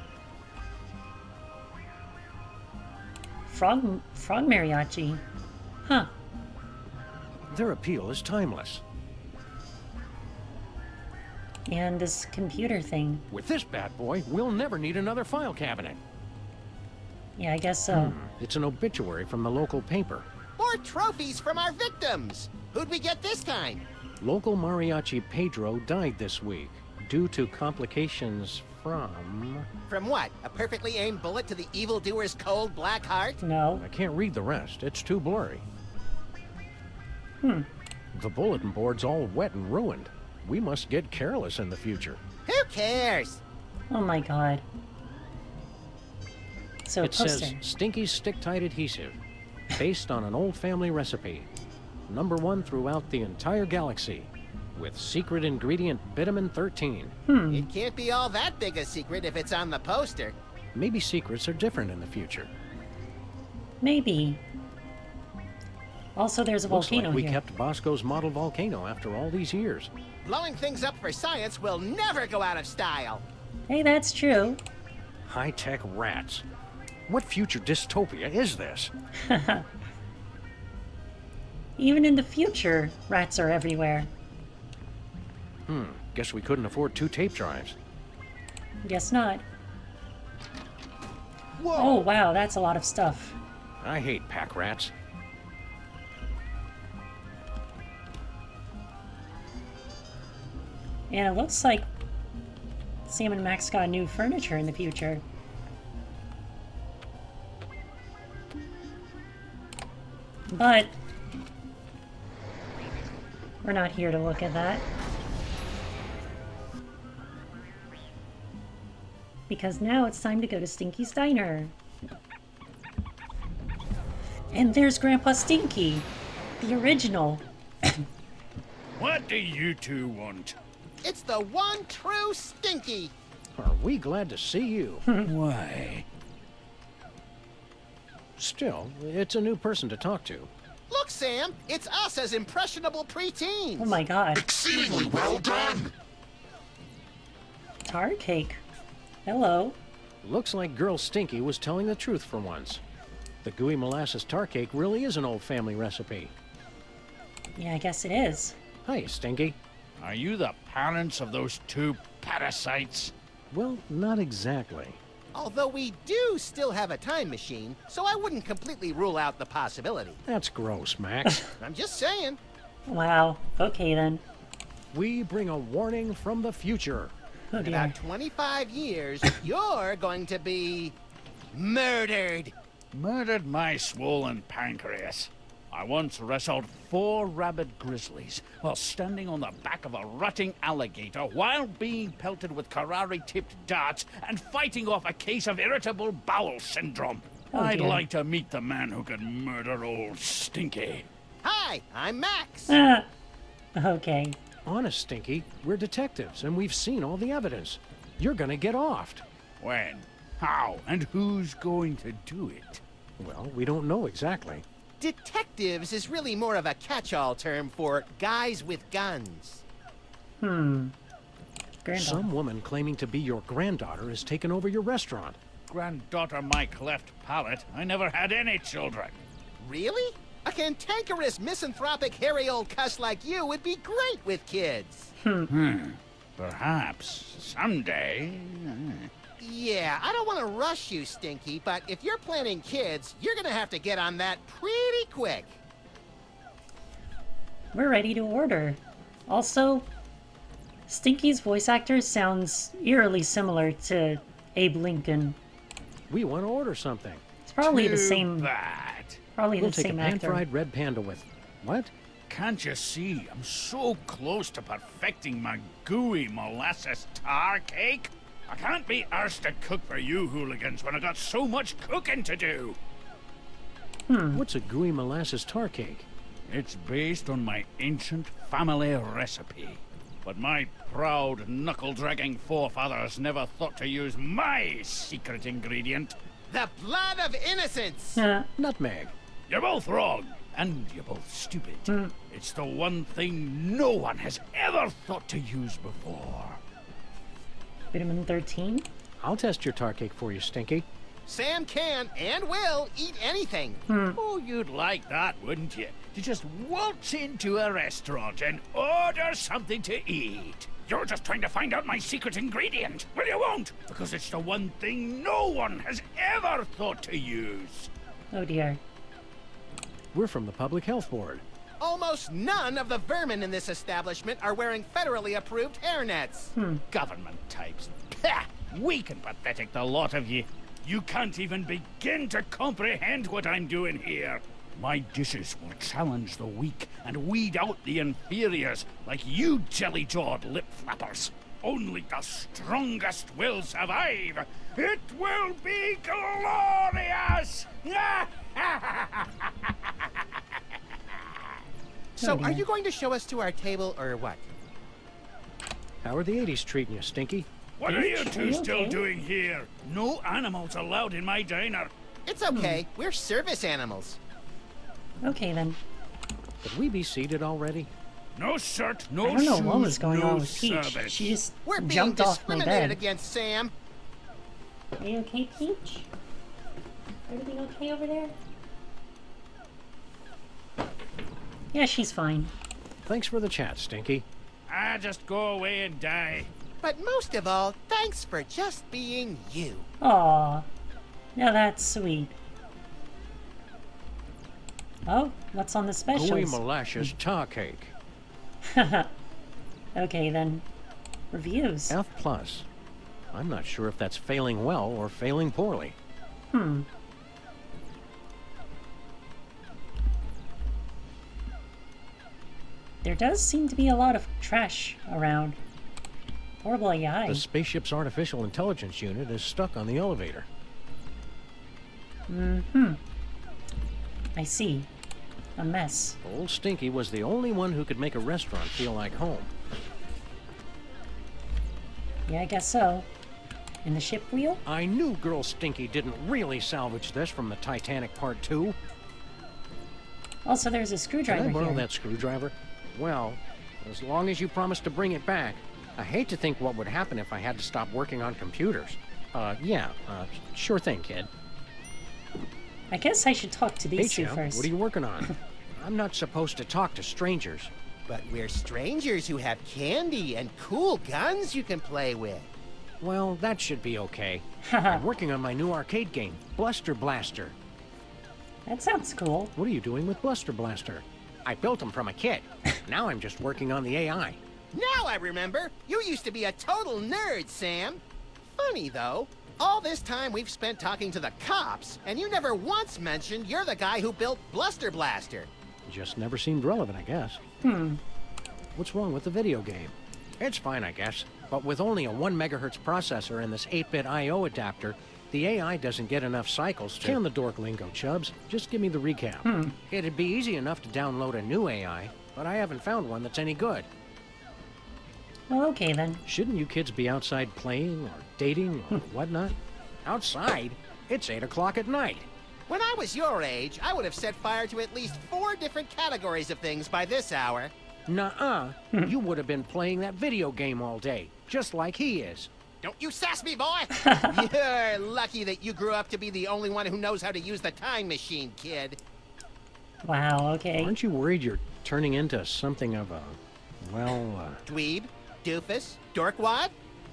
S1: Frog mariachi. Huh.
S4: Their appeal is timeless.
S1: And this computer thing.
S4: With this bad boy, we'll never need another file cabinet.
S1: Yeah, I guess so.
S4: It's an obituary from the local paper.
S3: More trophies from our victims. Who'd we get this time?
S4: Local mariachi Pedro died this week due to complications from...
S3: From what? A perfectly aimed bullet to the evildoer's cold black heart?
S1: No.
S4: I can't read the rest. It's too blurry. The bulletin board's all wet and ruined. We must get careless in the future.
S3: Who cares?
S1: Oh my god. So
S4: It
S1: poster.
S4: says Stinky's Stick-Tight Adhesive, based on an old family recipe. #1 throughout the entire galaxy, with secret ingredient vitamin 13.
S3: It can't be all that big a secret if it's on the poster.
S4: Maybe secrets are different in the future.
S1: Maybe. Also, there's a
S4: Looks
S1: volcano
S4: like we
S1: here.
S4: kept Bosco's model volcano after all these years.
S3: Blowing things up for science will never go out of style.
S1: Hey, that's true.
S4: High-tech rats. What future dystopia is this?
S1: Even in the future, rats are everywhere.
S4: Guess we couldn't afford 2 tape drives.
S1: Guess not. Oh, wow, that's a lot of stuff.
S4: I hate pack rats.
S1: And it looks like Sam and Max got new furniture in the future. But we're not here to look at that. Because now it's time to go to Stinky's Diner. And there's Grandpa Stinky, the original.
S8: What do you two want?
S3: It's the one true Stinky.
S4: Are we glad to see you?
S8: Why?
S4: Still, it's a new person to talk to.
S3: Look, Sam, it's us as impressionable preteens.
S1: Oh my god.
S9: Exceedingly well done.
S1: Tar cake. Hello.
S4: Looks like Girl Stinky was telling the truth for once. The gooey molasses tar cake really is an old family recipe.
S1: Yeah, I guess it is.
S4: Hi, Stinky.
S8: Are you the parents of those 2 parasites?
S4: Well, not exactly.
S3: Although we do still have a time machine, so I wouldn't completely rule out the possibility.
S4: That's gross, Max.
S3: I'm just saying.
S1: Wow. Okay then.
S4: We bring a warning from the future.
S1: Oh
S3: In
S1: dear.
S3: about 25 years, you're going to be murdered.
S8: Murdered my swollen pancreas. I once wrestled 4 rabid grizzlies while standing on the back of a rutting alligator while being pelted with Karari-tipped darts and fighting off a case of irritable bowel syndrome.
S1: Oh,
S8: I'd
S1: dear.
S8: like to meet the man who could murder old Stinky.
S3: Hi, I'm Max.
S1: Ah. Okay.
S4: Honest, Stinky, we're detectives and we've seen all the evidence. You're gonna get offed.
S8: When? How? And who's going to do it?
S4: Well, we don't know exactly.
S3: Detectives is really more of a catch-all term for guys with guns.
S1: Granddaughter.
S4: Some woman claiming to be your granddaughter has taken over your restaurant.
S8: Granddaughter my cleft palate. I never had any children.
S3: Really? A cantankerous, misanthropic, hairy old cuss like you would be great with kids.
S8: Perhaps someday.
S3: Yeah, I don't want to rush you, Stinky, but if you're planning kids, you're gonna have to get on that pretty quick.
S1: We're ready to order. Also, Stinky's voice actor sounds eerily similar to Abe Lincoln.
S4: We want to order something.
S1: It's probably the
S8: Too
S1: same.
S8: bad.
S1: Probably
S4: We'll
S1: the
S4: take a
S1: same actor.
S4: pan-fried red panda with... What?
S8: Can't you see? I'm so close to perfecting my gooey molasses tar cake. I can't be arsed to cook for you hooligans when I got so much cooking to do.
S4: What's a gooey molasses tar cake?
S8: It's based on my ancient family recipe. But my proud, knuckle-dragging forefathers never thought to use my secret ingredient.
S3: The blood of innocence!
S4: Nutmeg.
S8: You're both wrong, and you're both stupid. It's the one thing no one has ever thought to use before.
S1: Vitamin 13?
S4: I'll test your tar cake for you, Stinky.
S3: Sam can and will eat anything.
S8: Oh, you'd like that, wouldn't you? To just waltz into a restaurant and order something to eat. You're just trying to find out my secret ingredient. Well, you won't, because it's the one thing no one has ever thought to use.
S1: Oh dear.
S4: We're from the Public Health Board.
S3: Almost none of the vermin in this establishment are wearing federally approved hairnets.
S8: Government types. Pah! Weak and pathetic, the lot of you. You can't even begin to comprehend what I'm doing here. My dishes will challenge the weak and weed out the inferiors like you jelly-jawed lip flappers. Only the strongest will survive. It will be glorious!
S3: So, are you going to show us to our table or what?
S4: How are the 80s treating you, Stinky?
S8: What are you two still
S1: okay?
S8: doing here? No animals allowed in my diner.
S3: It's okay. We're service animals.
S1: Okay then.
S4: Could we be seated already?
S8: No shirt, no
S1: I don't know
S8: shoes,
S1: what was going
S8: no
S1: on with Peach.
S8: service.
S1: She just
S3: We're being
S1: jumped off my
S3: discriminated
S1: bed.
S3: against, Sam.
S1: Are you okay, Peach? Everything okay over there? Yeah, she's fine.
S4: Thanks for the chat, Stinky.
S8: Just go away and die.
S3: But most of all, thanks for just being you.
S1: Aw. Now that's sweet. Oh, what's on the
S4: Gooey
S1: specials?
S4: molasses tar cake.
S1: Okay then. Reviews.
S4: F+. I'm not sure if that's failing well or failing poorly.
S1: There does seem to be a lot of trash around. Horrible AI.
S4: The spaceship's artificial intelligence unit is stuck on the elevator.
S1: I see. A mess.
S4: Old Stinky was the only one who could make a restaurant feel like home.
S1: Yeah, I guess so. And the ship wheel?
S4: I knew Girl Stinky didn't really salvage this from the Titanic Part 2.
S1: Also, there's a
S4: Can
S1: screwdriver
S4: I borrow
S1: here.
S4: that screwdriver? Well, as long as you promise to bring it back. I hate to think what would happen if I had to stop working on computers. Sure thing, kid.
S1: I guess I should talk to
S4: Hey,
S1: these two
S4: champ,
S1: first.
S4: what are you working on? I'm not supposed to talk to strangers.
S3: But we're strangers who have candy and cool guns you can play with.
S4: Well, that should be okay. I'm working on my new arcade game, Bluster Blaster.
S1: That sounds cool.
S4: What are you doing with Bluster Blaster? I built him from a kit. Now I'm just working on the AI.
S3: Now I remember. You used to be a total nerd, Sam. Funny, though. All this time we've spent talking to the cops, and you never once mentioned you're the guy who built Bluster Blaster.
S4: Just never seemed relevant, I guess. What's wrong with the video game? It's fine, I guess. But with only a 1 megahertz processor and this 8-bit I/O adapter, the AI doesn't get enough cycles to... Can the dork lingo, Chubbs. Just give me the recap. It'd be easy enough to download a new AI, but I haven't found one that's any good.
S1: Well, okay then.
S4: Shouldn't you kids be outside playing or dating or whatnot? Outside? It's 8 o'clock at night.
S3: When I was your age, I would have set fire to at least 4 different categories of things by this hour.
S4: Nuh-uh. You would have been playing that video game all day, just like he is.
S3: Don't you sass me, boy! You're lucky that you grew up to be the only one who knows how to use the time machine, kid.
S1: Wow, okay.
S4: Aren't you worried you're turning into something of a...
S3: Dweeb, doofus, dorkwad?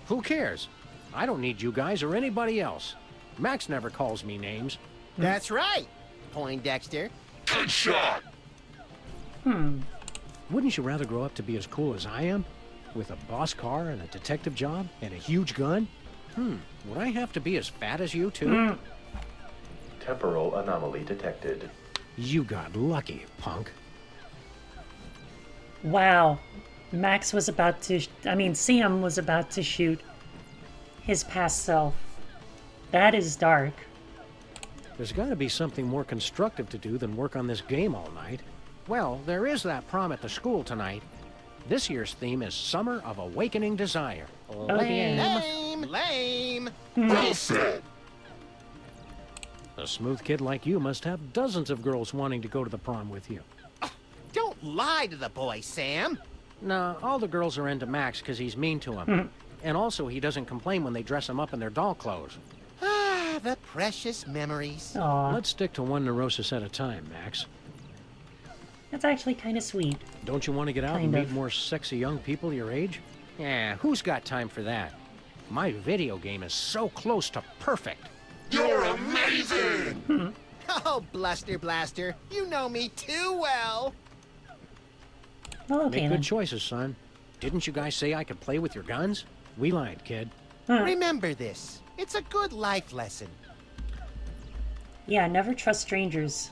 S4: Who cares? I don't need you guys or anybody else. Max never calls me names.
S3: That's right, Poindexter.
S9: Good shot!
S4: Wouldn't you rather grow up to be as cool as I am? With a boss car and a detective job and a huge gun? Would I have to be as fat as you two?
S7: Temporal anomaly detected.
S4: You got lucky, punk.
S1: Wow. Max was about to... Sam was about to shoot his past self. That is dark.
S4: There's got to be something more constructive to do than work on this game all night. Well, there is that prom at the school tonight. This year's theme is Summer of Awakening Desire.
S1: yeah.
S3: Lame!
S9: Well said.
S4: A smooth kid like you must have dozens of girls wanting to go to the prom with you.
S3: Don't lie to the boy, Sam.
S4: Nah, all the girls are into Max because he's mean to them. And also, he doesn't complain when they dress him up in their doll clothes.
S3: Ah, the precious memories.
S1: Aw,
S4: Let's stick to one neurosis at a time, Max.
S1: that's actually kind of sweet.
S4: Don't you want to get out and
S1: Kind
S4: meet
S1: of.
S4: more sexy young people your age? Yeah, who's got time for that? My video game is so close to perfect.
S9: You're amazing!
S3: Oh, Bluster Blaster, you know me too well.
S1: Well, okay
S4: Make
S1: then.
S4: good choices, son. Didn't you guys say I could play with your guns? We lied, kid.
S3: Remember this. It's a good life lesson.
S1: Yeah, never trust strangers.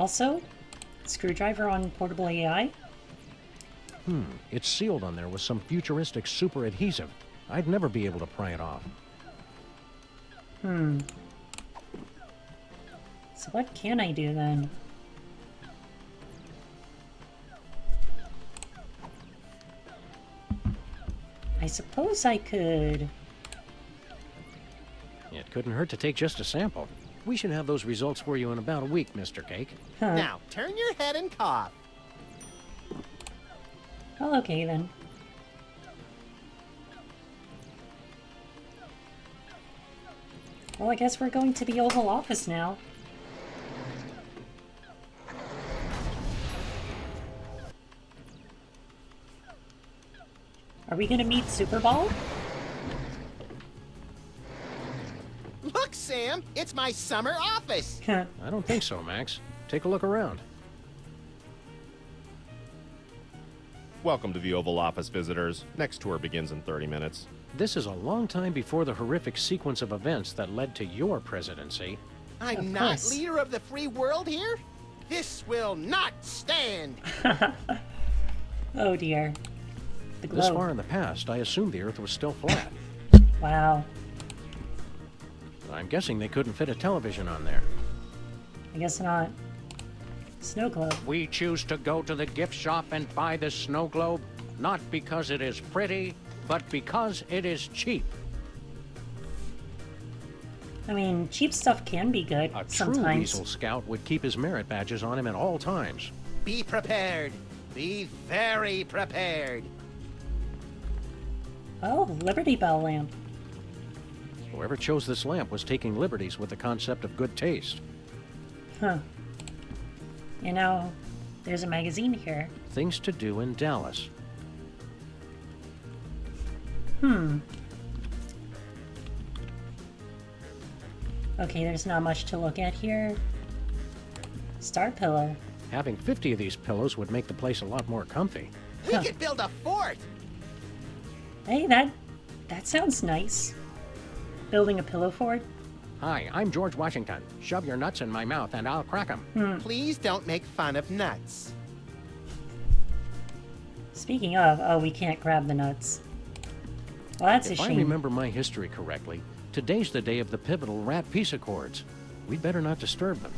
S1: Also, screwdriver on portable AI?
S4: It's sealed on there with some futuristic super adhesive. I'd never be able to pry it off.
S1: So what can I do then? I suppose I could...
S4: It couldn't hurt to take just a sample. We should have those results for you in about a week, Mr. Cake.
S3: Now, turn your head and cough.
S1: Well, okay then. Well, I guess we're going to the Oval Office now. Are we gonna meet Superball?
S3: Look, Sam, it's my summer office.
S4: I don't think so, Max. Take a look around.
S2: Welcome to the Oval Office, visitors. Next tour begins in 30 minutes.
S4: This is a long time before the horrific sequence of events that led to your presidency.
S3: I'm
S1: Of
S3: not
S1: course.
S3: leader of the free world here. This will not stand.
S1: Oh dear. The
S4: This
S1: globe.
S4: far in the past, I assumed the Earth was still flat.
S1: Wow.
S4: I'm guessing they couldn't fit a television on there.
S1: I guess not. Snow globe.
S4: We choose to go to the gift shop and buy this snow globe, not because it is pretty, but because it is cheap.
S1: I mean, cheap stuff can be good
S4: A true
S1: sometimes.
S4: Weasel Scout would keep his merit badges on him at all times.
S3: Be prepared. Be very prepared.
S1: Oh, Liberty Bell lamp.
S4: Whoever chose this lamp was taking liberties with the concept of good taste.
S1: Huh. You know, there's a magazine here.
S4: Things to do in Dallas.
S1: Okay, there's not much to look at here. Star pillow.
S4: Having 50 of these pillows would make the place a lot more comfy.
S3: We could build a fort.
S1: Hey, that sounds nice. Building a pillow fort?
S4: Hi, I'm George Washington. Shove your nuts in my mouth and I'll crack 'em.
S3: Please don't make fun of nuts.
S1: Speaking of, oh, we can't grab the nuts. Well, that's a
S4: If I
S1: shame.
S4: remember my history correctly, today's the day of the pivotal Rat Peace Accords. We'd better not disturb them.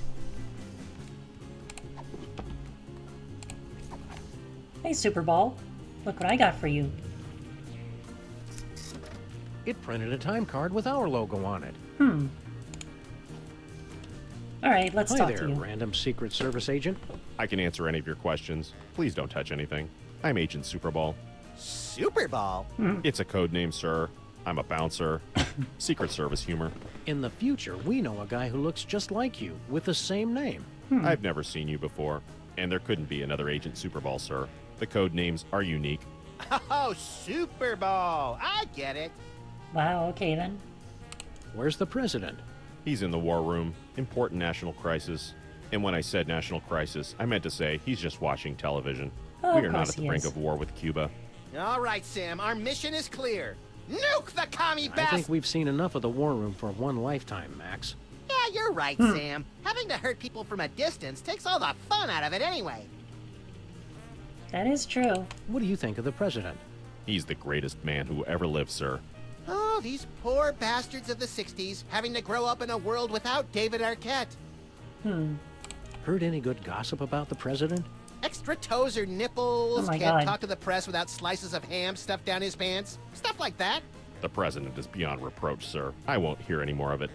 S1: Hey, Superball. Look what I got for you.
S4: It printed a time card with our logo on it.
S1: Alright, let's
S4: Hi
S1: talk
S4: there,
S1: to you.
S4: random Secret Service agent.
S2: I can answer any of your questions. Please don't touch anything. I'm Agent Superball.
S3: Super Ball.
S2: It's a code name, sir. I'm a bouncer. Secret Service humor.
S4: In the future, we know a guy who looks just like you, with the same name.
S2: I've never seen you before, and there couldn't be another Agent Superball, sir. The code names are unique.
S3: Oh, Super Ball. I get it.
S1: Wow, okay then.
S4: Where's the president?
S2: He's in the war room. Important national crisis. And when I said national crisis, I meant to say he's just watching television.
S1: Oh,
S2: We
S1: of
S2: are not
S1: course
S2: at the
S1: he
S2: brink
S1: is.
S2: of war with Cuba.
S3: All right, Sam. Our mission is clear. Nuke the commie
S4: I think
S3: bastard.
S4: we've seen enough of the war room for one lifetime, Max.
S3: Yeah, you're right, Sam. Having to hurt people from a distance takes all the fun out of it anyway.
S1: That is true.
S4: What do you think of the president?
S2: He's the greatest man who ever lived, sir.
S3: Oh, these poor bastards of the 60s having to grow up in a world without David Arquette.
S4: Heard any good gossip about the president?
S3: Extra toes or nipples,
S1: Oh my
S3: can't
S1: God.
S3: talk to the press without slices of ham stuffed down his pants. Stuff like that.
S2: The president is beyond reproach, sir. I won't hear any more of it.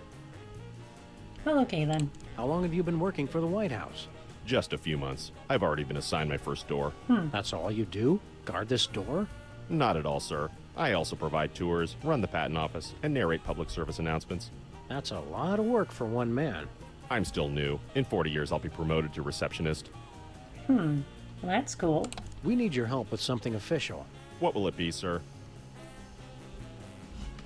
S1: Well, okay then.
S4: How long have you been working for the White House?
S2: Just a few months. I've already been assigned my first door.
S4: That's all you do? Guard this door?
S2: Not at all, sir. I also provide tours, run the patent office, and narrate public service announcements.
S4: That's a lot of work for one man.
S2: I'm still new. In 40 years, I'll be promoted to receptionist.
S1: Well, that's cool.
S4: We need your help with something official.
S2: What will it be, sir?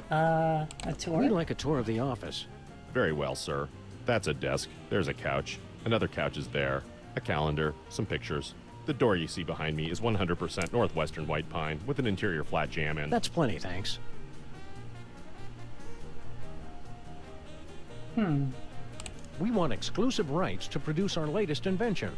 S1: A tour?
S4: We'd like a tour of the office.
S2: Very well, sir. That's a desk. There's a couch. Another couch is there. A calendar. Some pictures. The door you see behind me is 100% Northwestern white pine with an interior flat jam in.
S4: That's plenty, thanks. We want exclusive rights to produce our latest invention.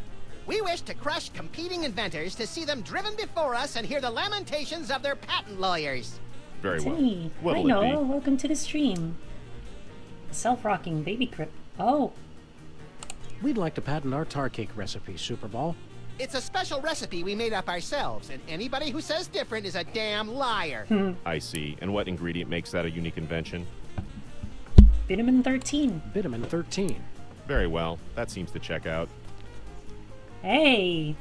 S3: We wish to crush competing inventors to see them driven before us and hear the lamentations of their patent lawyers.
S2: Very well.
S1: Hey,
S2: What'll
S1: hi
S2: it
S1: Noah,
S2: be?
S1: welcome to the stream. Self-rocking baby crib. Oh,
S4: We'd like to patent our tar cake recipe, Superball.
S3: It's a special recipe we made up ourselves, and anybody who says different is a damn liar.
S2: I see. And what ingredient makes that a unique invention?
S1: vitamin 13.
S4: Vitamin 13.
S2: Very well. That seems to check out.
S1: Hey,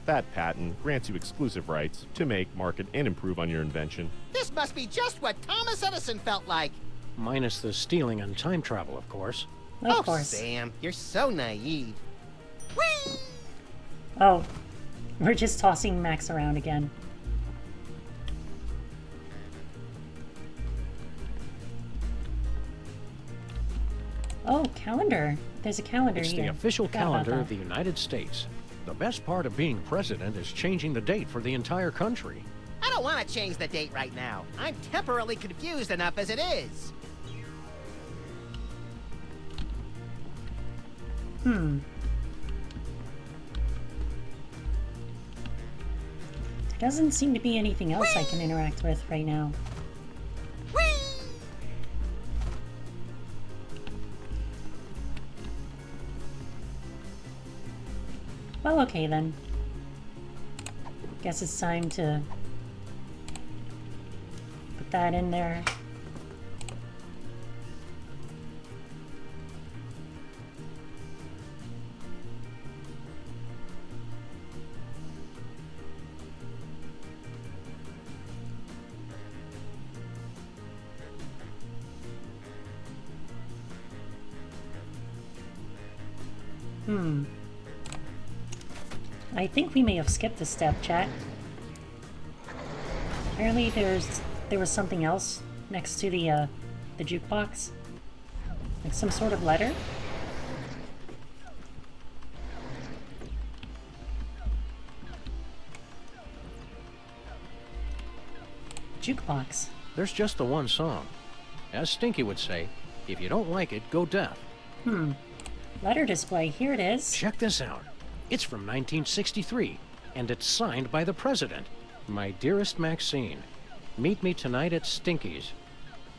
S2: That patent grants you exclusive rights to make, market, and improve on your invention.
S3: This must be just what Thomas Edison felt like.
S4: Minus the stealing and time travel, of course.
S1: of course.
S3: Sam, you're so naive. Whee!
S1: Oh, we're just tossing Max around again. Oh, calendar. There's a calendar
S4: It's
S1: here.
S4: the official
S1: Forgot about
S4: calendar
S1: that.
S4: of the United States. The best part of being president is changing the date for the entire country.
S3: I don't want to change the date right now. I'm temporarily confused enough as it is.
S1: There doesn't seem to be anything else I can interact with right now.
S3: Whee!
S1: Well, okay then. Guess it's time to put that in there. I think we may have skipped a step, chat. Apparently there was something else next to the jukebox. Like some sort of letter? Jukebox.
S4: There's just the one song. As Stinky would say, if you don't like it, go deaf.
S1: Letter display. Here it is.
S4: Check this out. It's from 1963, and it's signed by the president. My dearest Maxine, meet me tonight at Stinky's.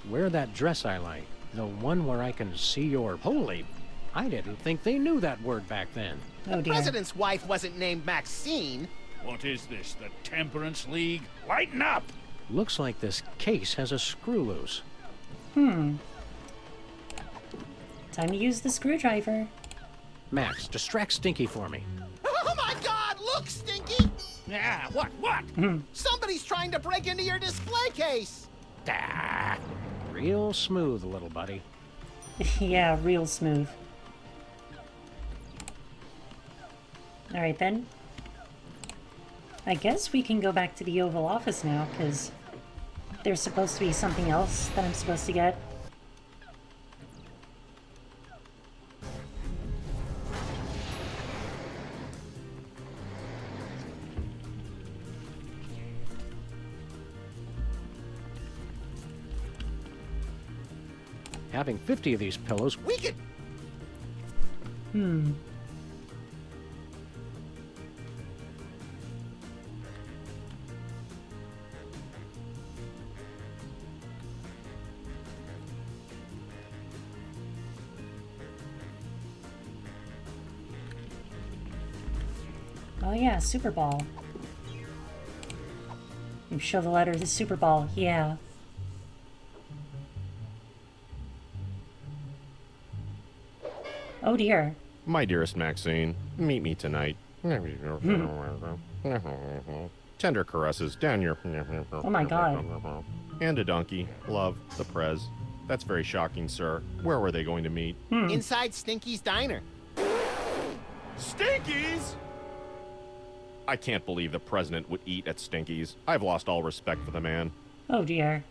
S4: Wear that dress I like, the one where I can see your... Holy, I didn't think they knew that word back then.
S1: Oh dear.
S3: President's wife wasn't named Maxine.
S8: What is this, the Temperance League? Lighten up!
S4: Looks like this case has a screw loose.
S1: Time to use the screwdriver.
S4: Max, distract Stinky for me.
S3: Oh my God! Look, Stinky!
S8: Yeah, what?
S3: Somebody's trying to break into your display case.
S4: Ah, real smooth, little buddy.
S1: Yeah, real smooth. Alright then. I guess we can go back to the Oval Office now, because there's supposed to be something else that I'm supposed to get.
S4: Having 50 of these pillows,
S3: We could.
S1: Oh yeah, Super Ball. You show the letter to Super Ball, yeah. Oh dear.
S2: My dearest Maxine, meet me tonight. Tender caresses down your...
S1: Oh my God.
S2: And a donkey. Love, the Prez. That's very shocking, sir. Where were they going to meet?
S3: Inside Stinky's diner.
S2: Stinkies! I can't believe the president would eat at Stinkies. I've lost all respect for the man.
S1: Oh dear.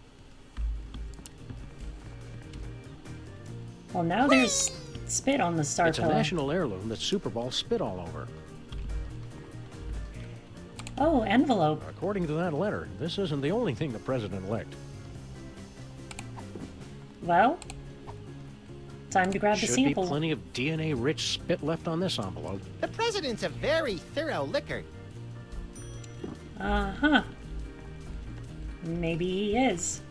S1: Well, now there's spit on the star
S4: it's a
S1: pillar.
S4: national heirloom that Super Ball spit all over.
S1: Oh, envelope.
S4: According to that letter, this isn't the only thing the president licked.
S1: Well, Time to grab the
S4: Should be
S1: sample.
S4: plenty of DNA-rich spit left on this envelope.
S3: The president's a very thorough licker.
S1: Uh-huh. Maybe he is.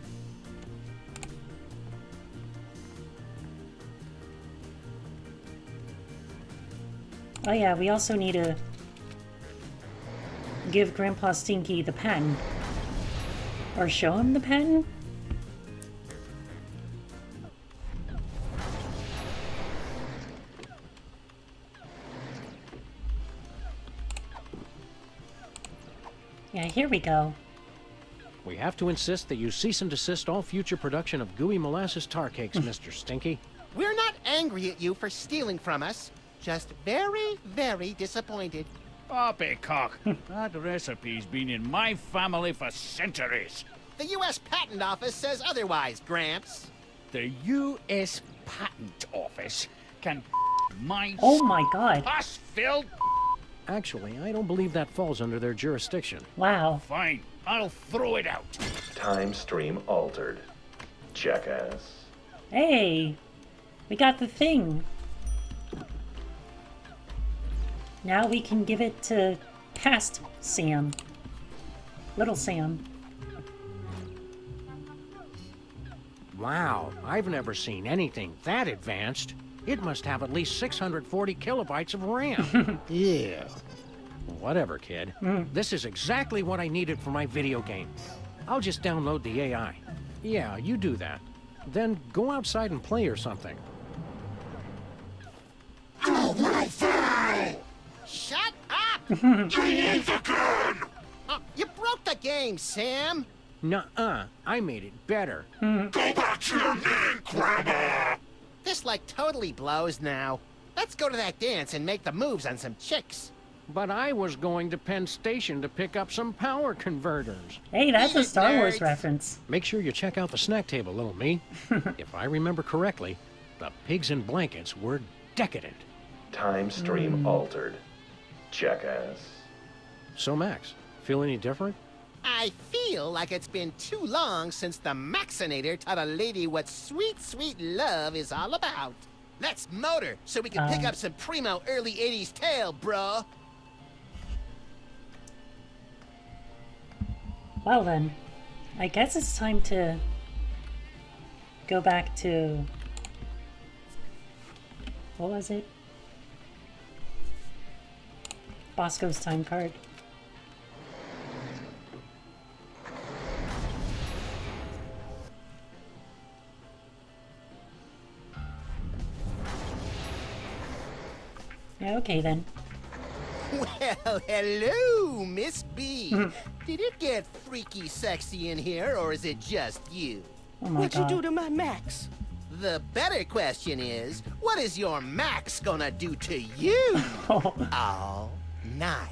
S1: Oh yeah, we also need to give Grandpa Stinky the pen. Or show him the pen? Yeah, here we go.
S4: We have to insist that you cease and desist all future production of gooey molasses tar cakes, Mr. Stinky.
S3: We're not angry at you for stealing from us. Just very, very disappointed.
S8: Poppycock, that recipe's been in my family for centuries.
S3: The U.S. Patent Office says otherwise, Gramps.
S8: The U.S. Patent Office can my
S1: Oh my god.
S8: pus-filled.
S4: Actually, I don't believe that falls under their jurisdiction.
S1: Wow.
S8: Fine, I'll throw it out.
S7: Time stream altered. Jackass.
S1: Hey! We got the thing. Now we can give it to past Sam. Little Sam.
S4: Wow, I've never seen anything that advanced. It must have at least 640 kilobytes of RAM. Yeah. Whatever, kid. This is exactly what I needed for my video game. I'll just download the AI. Yeah, you do that. Then go outside and play or something.
S3: Shut up!
S9: You need the gun!
S3: Oh, you broke the game, Sam.
S4: Nuh-uh, I made it better.
S9: Go back to your man, Grandma!
S3: This like totally blows now. Let's go to that dance and make the moves on some chicks.
S4: But I was going to Penn Station to pick up some power converters.
S1: Hey, that's a
S3: Eat it,
S1: Star Wars
S3: nerds.
S1: reference.
S4: Make sure you check out the snack table, little me. If I remember correctly, the pigs in blankets were decadent.
S7: Time stream altered. Jackass.
S4: So, Max, feel any different?
S3: I feel like it's been too long since the Maxinator taught a lady what sweet, sweet love is all about. Let's motor so we can pick up some primo early 80s tail, bro.
S1: Well then, I guess it's time to go back to... What was it? Bosco's time card. Yeah, okay then.
S3: Well, hello, Miss B. Did it get freaky sexy in here, or is it just you?
S1: Oh my
S6: What
S1: god.
S6: you do to my Max?
S3: The better question is, what is your Max gonna do to you all night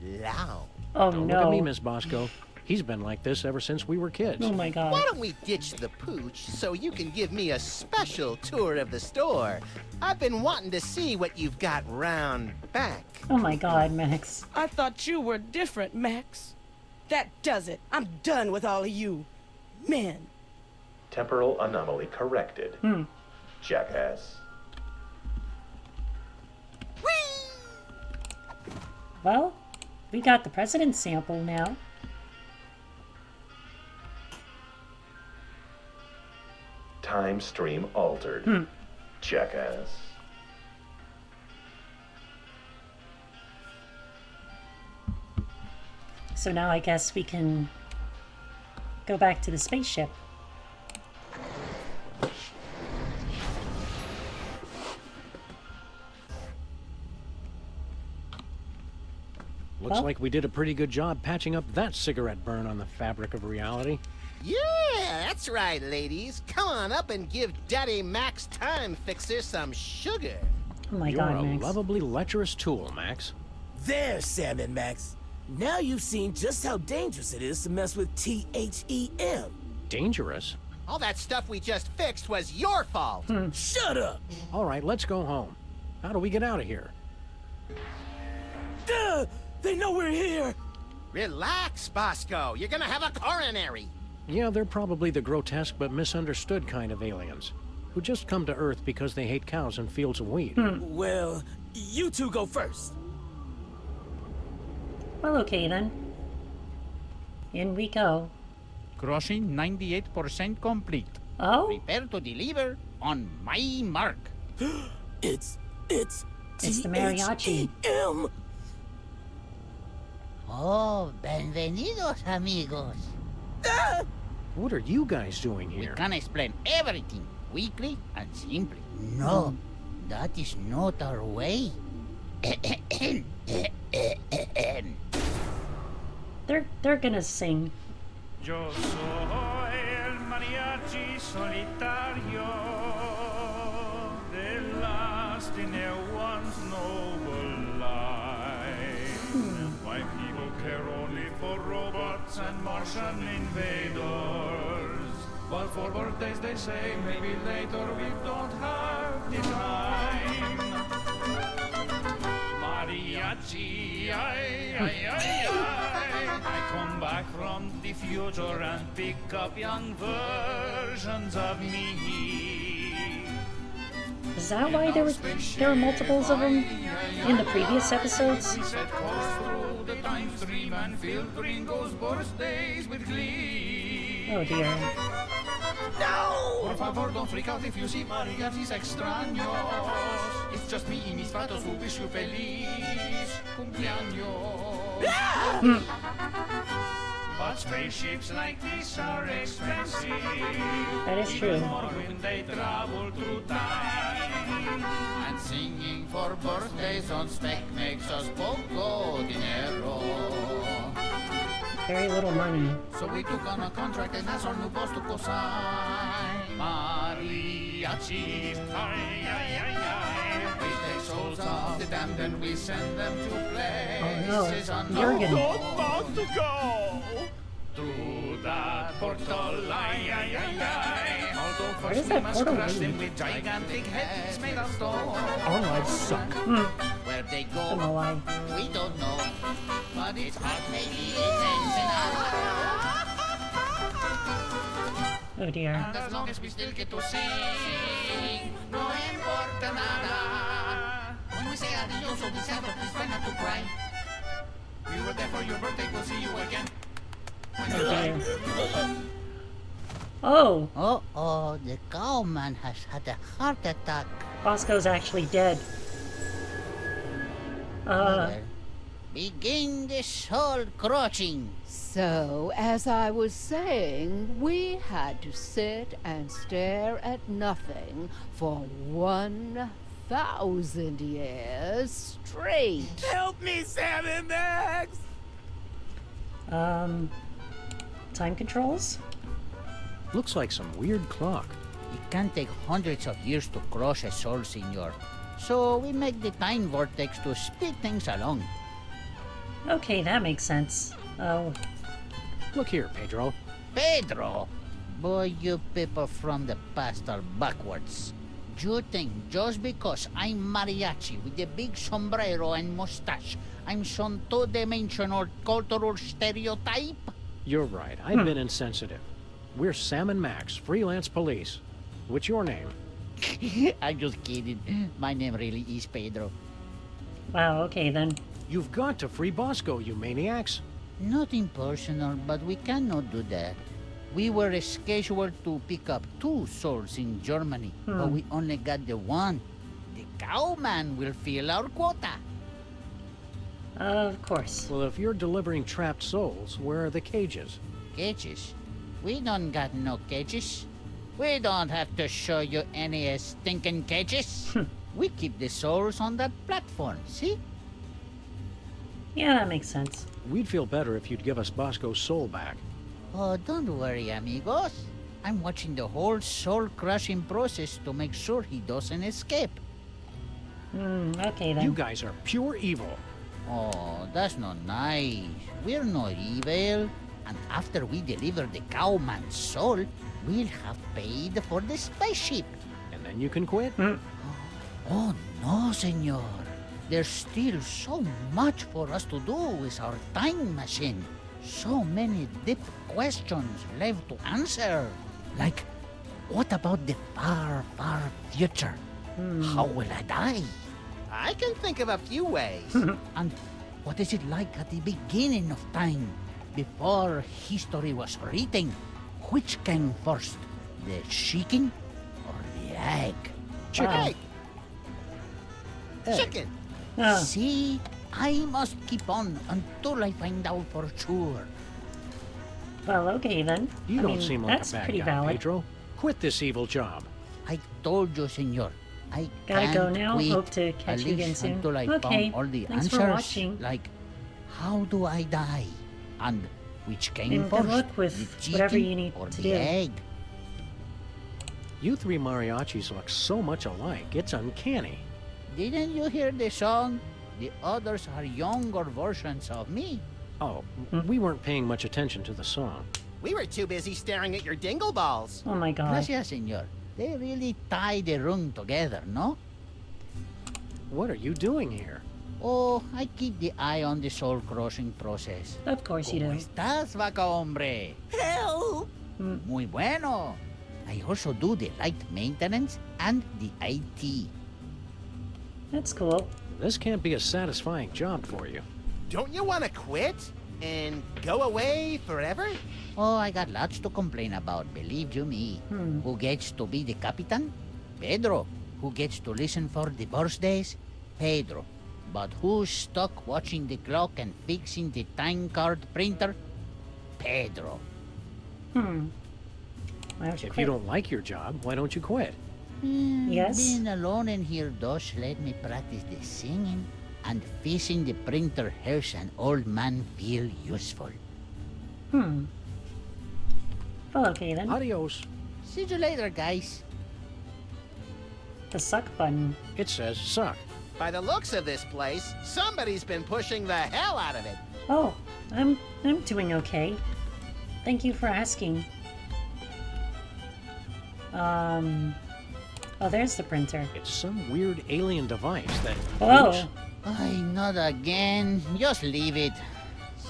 S3: long?
S1: Oh
S4: Don't
S1: no.
S4: look at me, Miss Bosco. He's been like this ever since we were kids.
S1: Oh my god.
S3: Why don't we ditch the pooch so you can give me a special tour of the store? I've been wanting to see what you've got round back.
S1: Oh my god, Max.
S6: I thought you were different, Max. That does it. I'm done with all of you. Men.
S7: Temporal anomaly corrected. Jackass.
S1: Well, we got the president's sample now.
S7: Time stream altered. Jackass.
S1: So now I guess we can go back to the spaceship.
S4: Looks
S1: Well-
S4: like we did a pretty good job patching up that cigarette burn on the fabric of reality.
S3: Yeah, that's right, ladies. Come on up and give Daddy Max Time Fixer some sugar.
S1: Oh my
S4: You're
S1: god,
S4: a
S1: Max.
S4: lovably lecherous tool, Max.
S5: There, Sam and Max. Now you've seen just how dangerous it is to mess with THEM.
S4: Dangerous?
S3: All that stuff we just fixed was your fault.
S5: Shut up!
S4: All right, let's go home. How do we get out of here?
S5: Duh! They know we're here!
S3: Relax, Bosco. You're gonna have a coronary.
S4: Yeah, they're probably the grotesque but misunderstood kind of aliens. who just come to Earth because they hate cows and fields of wheat.
S5: Well, you two go first.
S1: Well, okay then. In we go.
S8: Crossing 98% complete.
S1: Oh?
S10: Prepare to deliver on my mark.
S5: It's
S1: It's the mariachi.
S5: THEM.
S10: Oh, bienvenidos, amigos.
S4: What are you guys doing
S10: We
S4: here?
S10: can explain everything quickly and simply. No, that is not our way.
S1: They're gonna sing.
S11: Yo soy el mariachi solitario de lasting one's noble life. White people care only for robots and Martian invaders. But for birthdays they say maybe later we don't have the time. Mariachi, ay, ay, ay, ay. I come back from the future and pick up young versions of me.
S1: Is that why there were multiples of them in the previous episodes?
S11: We set course through the time stream and filled Ringo's birthdays with glee.
S1: Oh dear.
S11: Por favor, don't freak out if you see mariachis extraños. It's just me y mis vatos who wish you feliz cumpleaños. But spaceships like this are expensive.
S1: That is true.
S11: Even more when they travel through time.
S10: And singing for birthdays on spec makes us poco dinero.
S1: Very little money.
S10: So we took on a contract and asked our new boss to co-sign.
S11: Mariachis, ay, ay, ay, ay.
S10: We take souls of the damned and we send them to places
S1: Oh no, Jurgen.
S5: About to go.
S11: Through that portal, ay, ay, ay, ay. Although
S1: Where
S11: first
S1: does
S11: we
S1: that
S11: must
S1: portal
S11: crush
S1: lead?
S11: them with gigantic heads made of stone.
S5: Our lives suck.
S10: Where they
S1: Don't know
S10: go,
S1: why.
S10: we don't know. But it's hard maybe it ends in
S1: Oh dear.
S10: And as long as we still get to sing, no importa nada. When we say adios or we settle, please try not to cry.
S11: We were there for your birthday, we'll see you again.
S1: Oh dear. Oh,
S10: Oh, the cowman has had a heart attack.
S1: Bosco's actually dead.
S10: Well, begin the soul crushing.
S12: So, as I was saying, we had to sit and stare at nothing for 1,000 years straight.
S5: Help me, Sam and Max.
S1: Time controls?
S4: Looks like some weird clock.
S10: It can take hundreds of years to crush a soul, senor. So we make the time vortex to speed things along.
S1: Okay, that makes sense. Oh,
S4: Look here, Pedro.
S10: Pedro! Boy, you people from the past are backwards. You think just because I'm mariachi with a big sombrero and mustache, I'm some two-dimensional cultural stereotype?
S4: You're right. I've been insensitive. We're Sam and Max, freelance police. What's your name?
S10: I'm just kidding. My name really is Pedro.
S1: wow, okay then.
S4: You've got to free Bosco, you maniacs.
S10: Nothing personal, but we cannot do that. We were scheduled to pick up 2 souls in Germany, but we only got the one. The cowman will fill our quota.
S1: Of course.
S4: Well, if you're delivering trapped souls, where are the cages?
S10: Cages? We don't got no cages. We don't have to show you any stinking cages. We keep the souls on that platform, see?
S1: Yeah, that makes sense.
S4: We'd feel better if you'd give us Bosco's soul back.
S10: Oh, don't worry, amigos. I'm watching the whole soul-crushing process to make sure he doesn't escape.
S1: Okay then.
S4: You guys are pure evil.
S10: Oh, that's not nice. We're not evil. And after we deliver the cowman's soul, we'll have paid for the spaceship.
S4: And then you can quit?
S10: Oh, no, senor. There's still so much for us to do with our time machine. So many deep questions left to answer. Like, what about the far, far future? How will I die?
S3: I can think of a few ways.
S10: And what is it like at the beginning of time, before history was written? Which came first, the chicken or the egg?
S3: Chicken. Chicken.
S1: Oh,
S10: See, I must keep on until I find out for sure.
S1: well, okay then.
S4: You
S1: I
S4: don't
S1: mean,
S4: seem like
S1: that's
S4: a bad
S1: pretty
S4: guy,
S1: valid.
S4: Pedro. Quit this evil job.
S10: I told you, senor. I
S1: Gotta go
S10: can't
S1: now.
S10: quit,
S1: Hope to
S10: at
S1: catch you again
S10: least
S1: soon.
S10: until I
S1: Okay,
S10: found all the
S1: thanks
S10: answers.
S1: for watching.
S10: Like, how do I die? And which came
S1: And
S10: first?
S1: good luck with
S10: the
S1: whatever
S10: chicken
S1: you need
S10: or
S1: to
S10: the
S1: do.
S10: egg?
S4: You three mariachis look so much alike, it's uncanny.
S10: Didn't you hear the song? The others are younger versions of me.
S4: Oh, we weren't paying much attention to the song.
S3: We were too busy staring at your dingle balls.
S1: Oh my god.
S10: Gracias, senor. They really tie the room together, no?
S4: What are you doing here?
S10: Oh, I keep the eye on the soul crossing process.
S1: Of course you
S10: ¿Cómo
S1: do.
S10: estás, vaca hombre?
S5: Help!
S10: Muy bueno. I also do the light maintenance and the IT.
S1: That's cool.
S4: This can't be a satisfying job for you.
S3: Don't you want to quit and go away forever?
S10: Oh, I got lots to complain about, believe you me. Who gets to be the captain? Pedro. Who gets to listen for the birthdays? Pedro. But who's stuck watching the clock and fixing the time card printer? Pedro.
S1: Why don't you
S4: If
S1: quit?
S4: you don't like your job, why don't you quit?
S1: Yes?
S10: Being alone in here does let me practice the singing, and fixing the printer helps an old man feel useful.
S1: Well, okay then.
S4: Adios.
S10: See you later, guys.
S1: The suck button.
S4: It says suck.
S3: By the looks of this place, somebody's been pushing the hell out of it.
S1: Oh, I'm doing okay. Thank you for asking. Oh, there's the printer.
S4: It's some weird alien device that...
S1: Hello.
S4: Oops.
S10: Ay, not again. Just leave it.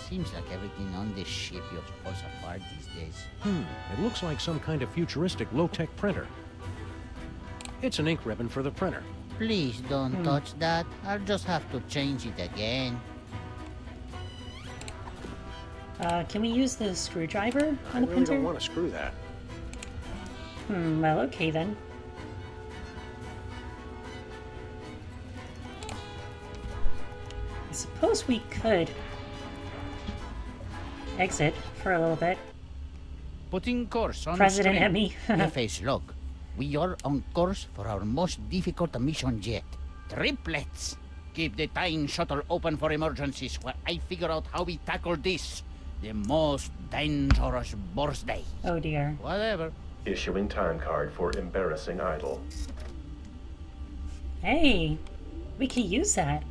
S10: Seems like everything on this ship just falls apart these days.
S4: It looks like some kind of futuristic low-tech printer. It's an ink ribbon for the printer.
S10: Please don't touch that. I'll just have to change it again.
S1: Can we use the screwdriver
S4: I
S1: on the
S4: really
S1: printer?
S4: don't want to screw that.
S1: Well, okay then. I suppose we could exit for a little bit.
S10: Putting course on
S1: President
S10: screen.
S1: Emmy.
S10: Face log. We are on course for our most difficult mission yet. Triplets. Keep the time shuttle open for emergencies while I figure out how we tackle this. The most dangerous birthday.
S1: Oh dear.
S10: Whatever.
S7: Issuing time card for embarrassing idol.
S1: Hey, we could use that.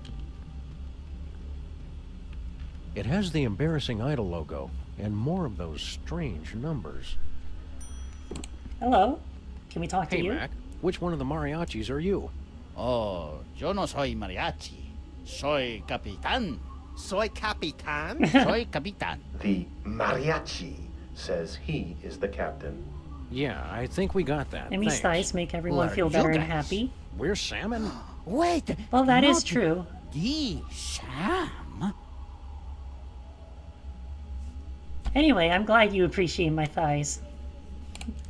S4: It has the embarrassing idol logo and more of those strange numbers.
S1: Hello. Can we talk to
S4: Hey,
S1: you?
S4: Mac, which one of the mariachis are you?
S10: Oh, yo no soy mariachi. Soy capitán.
S3: Soy Capitan?
S10: Soy capitán.
S7: The mariachi says he is the captain.
S4: Yeah, I think we got that.
S1: Emmy's
S4: Thanks.
S1: thighs make everyone
S10: Who are
S1: feel
S10: you
S1: better and
S10: guys?
S1: happy.
S4: We're salmon?
S10: Wait.
S1: Well, that is
S10: not
S1: true.
S10: The Sam.
S1: Anyway, I'm glad you appreciate my thighs.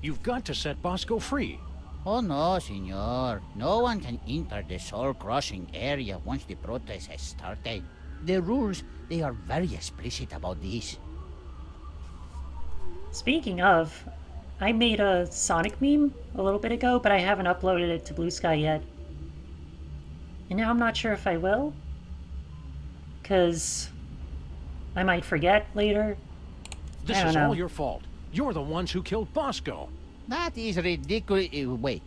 S4: You've got to set Bosco free.
S10: Oh no, senor. No one can enter the soul-crossing area once the protest has started. The rules, they are very explicit about this.
S1: Speaking of, I made a Sonic meme a little bit ago, but I haven't uploaded it to Blue Sky yet. And now I'm not sure if I will. Because I might forget later.
S4: This
S1: I don't
S4: is
S1: know.
S4: all your fault. You're the ones who killed Bosco.
S10: That is ridiculous. Wait.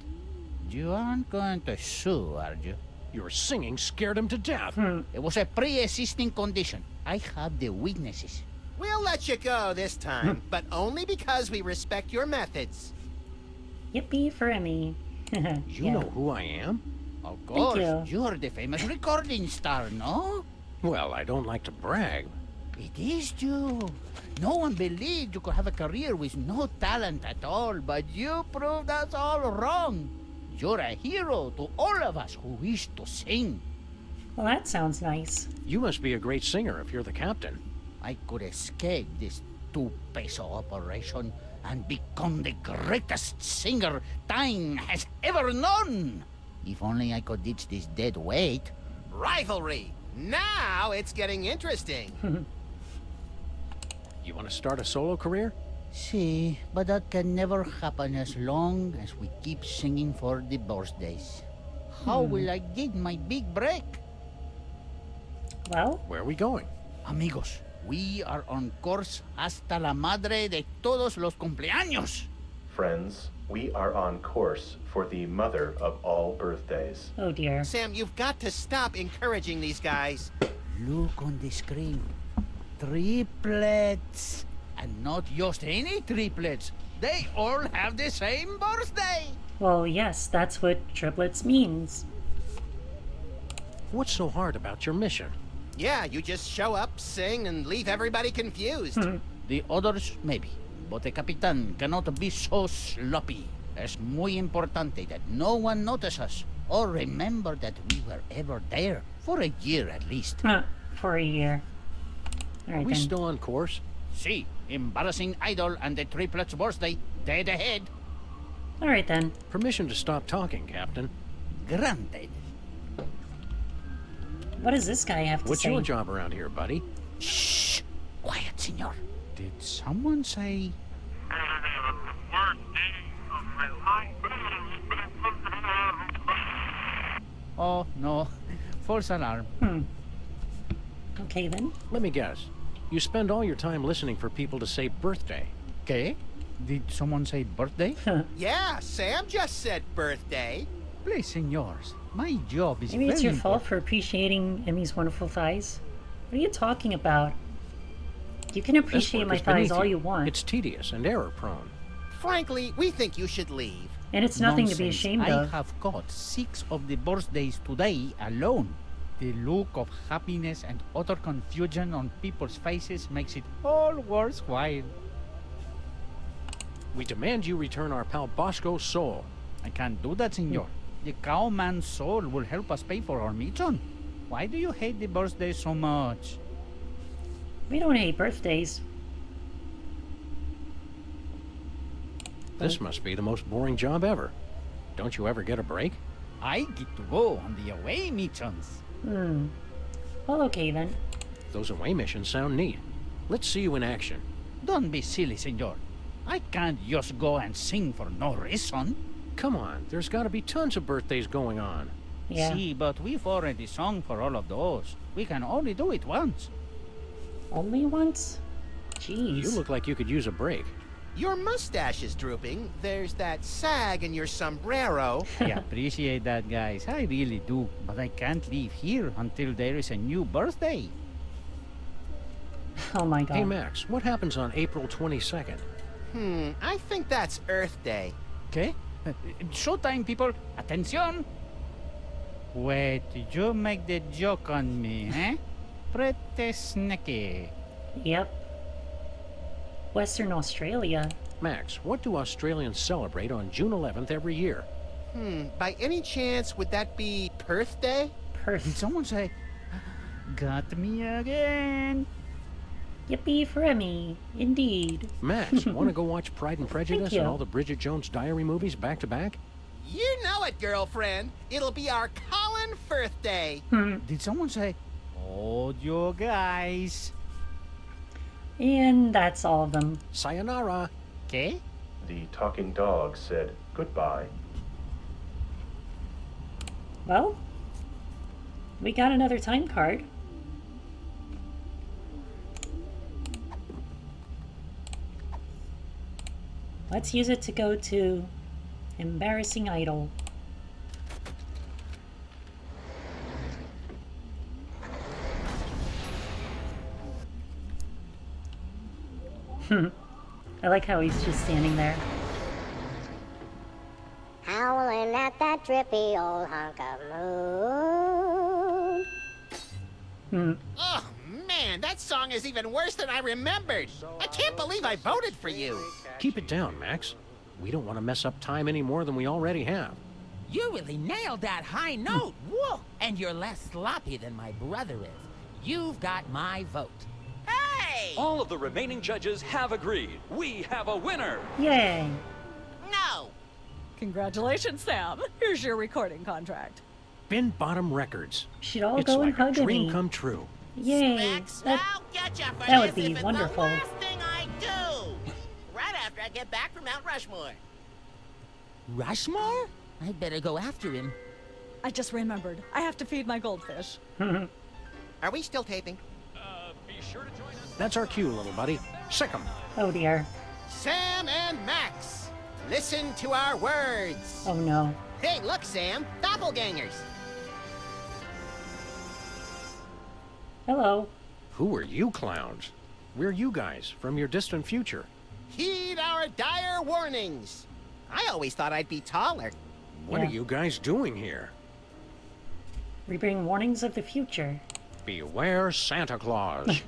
S10: You aren't going to sue, are you?
S4: Your singing scared him to death.
S10: It was a pre-existing condition. I have the witnesses.
S3: We'll let you go this time, but only because we respect your methods.
S1: Yippee for Emmy.
S4: You know who I am?
S10: Of course.
S1: you.
S10: You're the famous recording star, no?
S4: Well, I don't like to brag.
S10: It is you. No one believed you could have a career with no talent at all, but you proved us all wrong. You're a hero to all of us who wish to sing.
S1: Well, that sounds nice.
S4: You must be a great singer if you're the captain.
S10: I could escape this two-peso operation and become the greatest singer time has ever known. If only I could ditch this dead weight.
S3: Rivalry! Now it's getting interesting.
S4: You want to start a solo career?
S10: See, but that can never happen as long as we keep singing for the birthdays. How will I get my big break?
S1: Well,
S4: Where are we going?
S10: Amigos, we are on course hasta la madre de todos los cumpleaños.
S7: Friends, we are on course for the mother of all birthdays.
S1: oh dear.
S3: Sam, you've got to stop encouraging these guys.
S10: Look on the screen. Triplets. And not just any triplets. They all have the same birthday.
S1: Well, yes, that's what triplets means.
S4: What's so hard about your mission?
S3: Yeah, you just show up, sing, and leave everybody confused.
S10: The others, maybe. But the Capitan cannot be so sloppy. Es muy importante that no one notice us or remember that we were ever there. For a year at least.
S1: For a year.
S4: Are
S1: Alright
S4: we
S1: then.
S4: still on course?
S10: See, embarrassing idol and the triplets' birthday, dead ahead.
S1: Alright then.
S4: Permission to stop talking, Captain.
S10: Granted.
S1: What does this guy have to
S4: What's
S1: say?
S4: your job around here, buddy?
S10: Shh! Quiet, senor. Did someone say... Oh, no. False alarm.
S1: Okay then.
S4: Let me guess. You spend all your time listening for people to say birthday.
S10: Okay. Did someone say birthday?
S3: Yeah, Sam just said birthday.
S10: Please, senors. My job is
S1: Maybe it's
S10: very
S1: your fault
S10: important.
S1: for appreciating Emmy's wonderful thighs. What are you talking about? You can
S4: This
S1: appreciate
S4: work
S1: my
S4: is
S1: thighs
S4: beneath
S1: all you want.
S4: It's tedious and error-prone.
S3: Frankly, we think you should leave.
S1: And it's nothing to be
S10: Nonsense.
S1: ashamed
S10: I
S1: of.
S10: have got 6 of the birthdays today alone. The look of happiness and utter confusion on people's faces makes it all worthwhile.
S4: We demand you return our pal Bosco's soul.
S10: I can't do that, senor. The cowman's soul will help us pay for our mission. Why do you hate the birthday so much?
S1: We don't hate birthdays.
S4: This must be the most boring job ever. Don't you ever get a break?
S10: I get to go on the away missions.
S1: Well, okay then.
S4: Those away missions sound neat. Let's see you in action.
S10: Don't be silly, senor. I can't just go and sing for no reason.
S4: Come on, there's got to be tons of birthdays going on.
S1: Yeah.
S10: See, but we've already sung for all of those. We can only do it once.
S1: Only once? Jeez.
S4: You look like you could use a break.
S3: Your mustache is drooping. There's that sag in your sombrero.
S10: I appreciate that, guys. I really do. But I can't leave here until there is a new birthday.
S1: Oh my god.
S4: Hey, Max, what happens on April 22nd?
S3: I think that's Earth Day.
S10: Okay? Showtime, people. Attention! Wait, did you make the joke on me, eh? Pretty sneaky.
S1: Yep. Western Australia.
S4: Max, what do Australians celebrate on June 11th every year?
S3: By any chance, would that be Perth Day?
S10: Did
S1: Perth.
S10: someone say, got me again?
S1: Yippee for Emmy. Indeed.
S4: Max, want to go watch Pride and Prejudice
S1: you.
S4: and all the Bridget Jones Diary movies back to back?
S3: You know it, girlfriend. It'll be our Colin Firth Day.
S10: Did someone say, oh, you guys?
S1: And that's all of them.
S4: Sayonara.
S10: Okay?
S7: The talking dog said goodbye.
S1: Well, we got another time card. Let's use it to go to Embarrassing Idol. I like how he's just standing there.
S13: Howling at that drippy old hunk of moon.
S3: Oh, man, Man, that song is even worse than I remembered. I can't believe I voted for you.
S4: Keep it down, Max. We don't want to mess up time any more than we already have.
S14: You really nailed that high note. Whoa! And you're less sloppy than my brother is. You've got my vote.
S3: Hey!
S15: All of the remaining judges have agreed. We have a winner.
S1: Yay.
S3: No!
S16: Congratulations, Sam. Here's your recording contract.
S4: Bin Bottom Records.
S1: Should all
S4: It's
S1: go and
S4: like a
S1: hug
S4: dream
S1: me.
S4: come true.
S1: Yay.
S3: Specs, I'll get you for
S1: that would
S3: this
S1: be
S3: if it's
S1: wonderful.
S3: the last thing I do. Right after I get back from Mount Rushmore.
S14: Rushmore? I'd better go after him.
S16: I just remembered. I have to feed my goldfish.
S3: Are we still taping?
S15: Be sure to join us.
S4: That's our cue, little buddy. Sick 'em.
S1: Oh dear.
S3: Sam and Max, listen to our words.
S1: Oh no.
S3: Hey, look, Sam. Doppelgangers.
S1: Hello.
S4: Who are you clowns? We're you guys from your distant future.
S3: Heed our dire warnings. I always thought I'd be taller.
S4: What
S1: Yeah.
S4: are you guys doing here?
S1: We bring warnings of the future.
S4: Beware Santa Claus.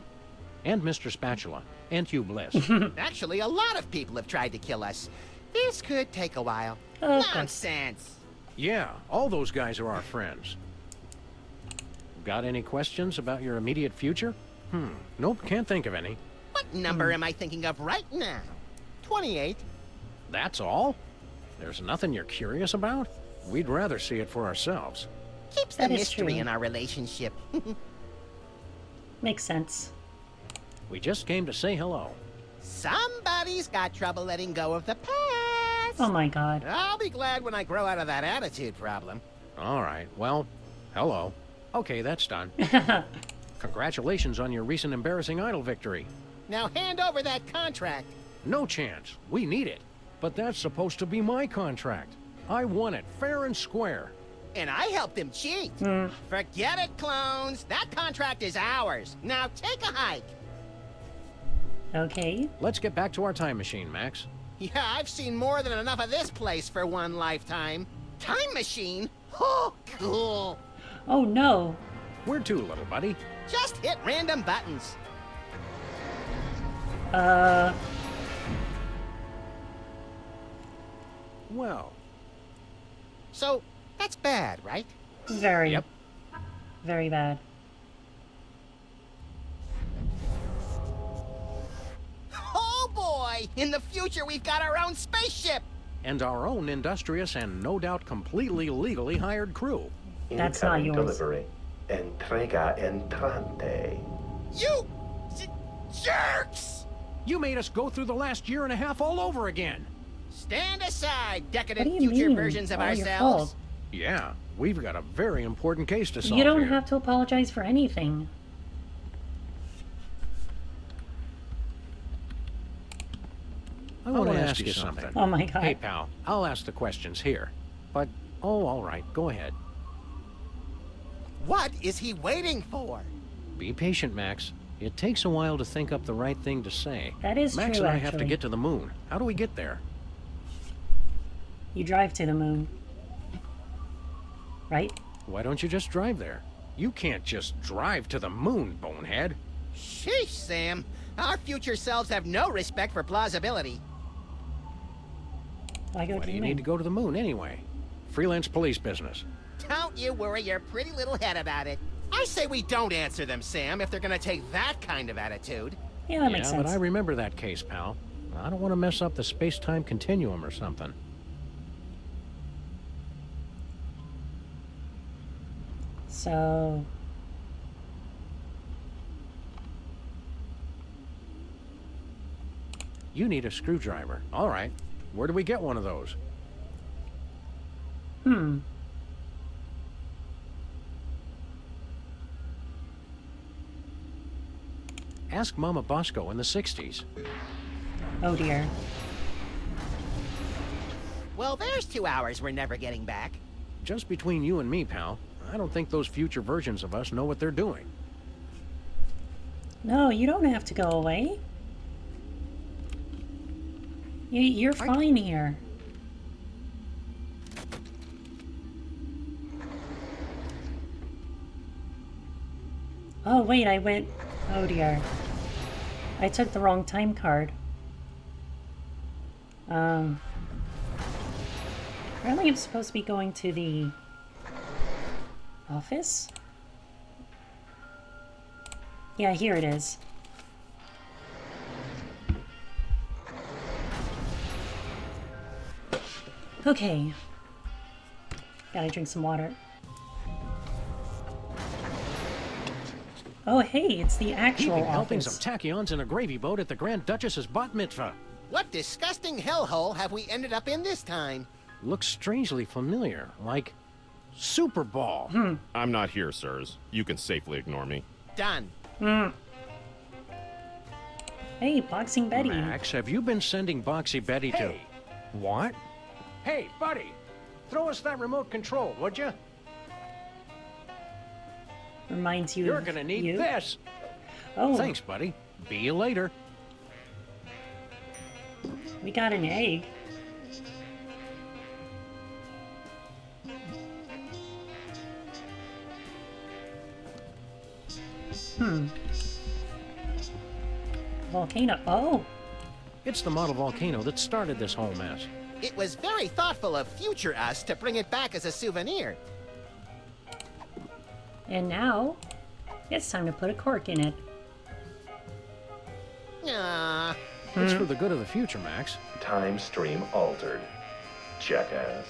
S4: And Mr. Spatula. And Hugh Bliss.
S3: Actually, a lot of people have tried to kill us. This could take a while.
S1: Of course.
S3: Nonsense.
S4: Yeah, all those guys are our friends. Got any questions about your immediate future? Nope, can't think of any.
S3: What number am I thinking of right now? 28.
S4: That's all? There's nothing you're curious about? We'd rather see it for ourselves.
S3: Keeps the
S1: That is
S3: mystery
S1: true.
S3: in our relationship.
S1: Makes sense.
S4: We just came to say hello.
S3: Somebody's got trouble letting go of the past.
S1: Oh my god.
S3: I'll be glad when I grow out of that attitude problem.
S4: All right, well, hello. Okay, that's done. Congratulations on your recent embarrassing idol victory.
S3: Now hand over that contract.
S4: No chance. We need it. But that's supposed to be my contract. I won it fair and square.
S3: And I helped him cheat. Forget it, clones. That contract is ours. Now take a hike.
S1: Okay.
S4: Let's get back to our time machine, Max.
S3: Yeah, I've seen more than enough of this place for one lifetime. Time machine? Oh, cool.
S1: Oh no.
S4: Where to, little buddy?
S3: Just hit random buttons.
S4: Well,
S3: So, that's bad, right?
S1: Very.
S4: Yep.
S1: Very bad.
S3: Oh boy! In the future, we've got our own spaceship!
S4: and our own industrious and no doubt completely legally hired crew.
S1: That's not
S7: Incoming
S1: yours.
S7: delivery. Entrega entrante.
S3: You jerks!
S4: You made us go through the last year and a half all over again.
S3: Stand aside,
S1: What
S3: decadent
S1: do you
S3: future
S1: mean?
S3: versions of
S1: All your
S3: ourselves.
S1: fault.
S4: Yeah, we've got a very important case to solve
S1: You don't
S4: here.
S1: have to apologize for anything.
S4: I want to ask you something.
S1: Oh my god.
S4: Hey, pal, I'll ask the questions here. But, oh, all right, go ahead.
S3: What is he waiting for?
S4: Be patient, Max. It takes a while to think up the right thing to say.
S1: That is
S4: Max
S1: true,
S4: and I have to
S1: actually.
S4: get to the moon. How do we get there?
S1: You drive to the moon. Right?
S4: Why don't you just drive there? You can't just drive to the moon, bonehead.
S3: Sheesh, Sam. Our future selves have no respect for plausibility.
S1: Why go
S4: Why
S1: to
S4: do
S1: the
S4: you
S1: moon?
S4: need to go to the moon anyway? Freelance police business.
S3: Don't you worry your pretty little head about it. I say we don't answer them, Sam, if they're gonna take that kind of attitude.
S1: Yeah, that makes
S4: Yeah,
S1: sense.
S4: but I remember that case, pal. I don't want to mess up the space-time continuum or something.
S1: So...
S4: You need a screwdriver. All right. Where do we get one of those? Ask Mama Bosco in the 60s.
S1: Oh dear.
S3: Well, there's 2 hours we're never getting back.
S4: Just between you and me, pal, I don't think those future versions of us know what they're doing.
S1: No, you don't have to go away. You're fine here. Oh, wait, I went... Oh dear. I took the wrong time card. Apparently I'm supposed to be going to the office? Yeah, here it is. Okay. Gotta drink some water. Oh, hey, it's the actual
S4: Heaping
S1: office.
S4: helpings of tachyons in a gravy boat at the Grand Duchess's bat mitzvah.
S3: What disgusting hellhole have we ended up in this time?
S4: Looks strangely familiar, like Super Ball.
S2: I'm not here, sirs. You can safely ignore me.
S3: Done.
S1: Hey, Boxing Betty.
S4: Max, have you been sending Boxy Betty to... What? Hey, buddy, throw us that remote control, would you?
S1: Reminds you
S4: You're
S1: of
S4: gonna need
S1: you?
S4: this.
S1: Oh.
S4: Thanks, buddy. Be you later.
S1: We got an egg. Volcano. Oh!
S4: It's the model volcano that started this whole mess.
S3: It was very thoughtful of future us to bring it back as a souvenir.
S1: And now, it's time to put a cork in it.
S3: Ah.
S4: It's for the good of the future, Max.
S7: Time stream altered. Jackass.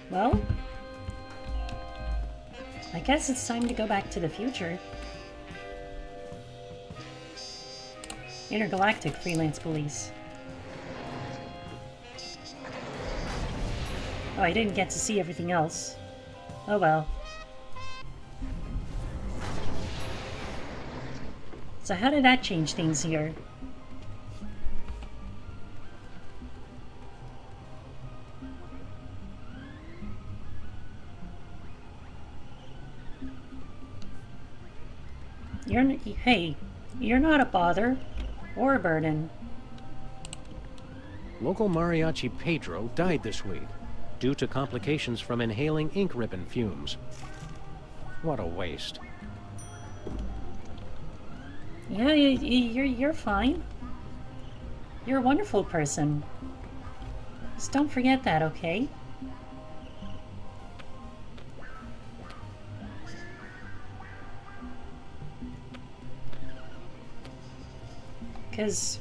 S1: Well, I guess it's time to go back to the future. Intergalactic Freelance Police. Oh, I didn't get to see everything else. Oh well. So how did that change things here? Hey, you're not a bother or a burden.
S4: Local mariachi Pedro died this week due to complications from inhaling ink ribbon fumes. What a waste.
S1: Yeah, you're fine. You're a wonderful person. Just don't forget that, okay? Because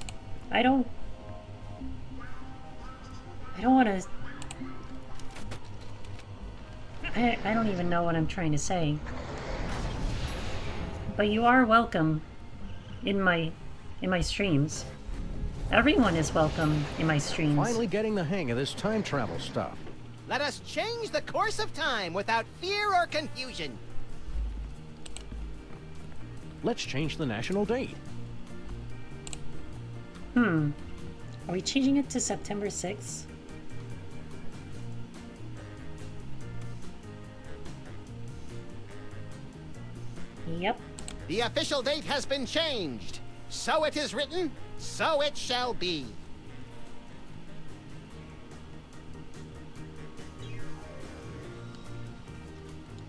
S1: I don't want to... I don't even know what I'm trying to say. But you are welcome in my streams. Everyone is welcome in my streams.
S4: Finally getting the hang of this time travel stuff.
S3: Let us change the course of time without fear or confusion.
S4: Let's change the national date.
S1: Are we changing it to September 6th? Yep.
S3: The official date has been changed. So it is written, so it shall be.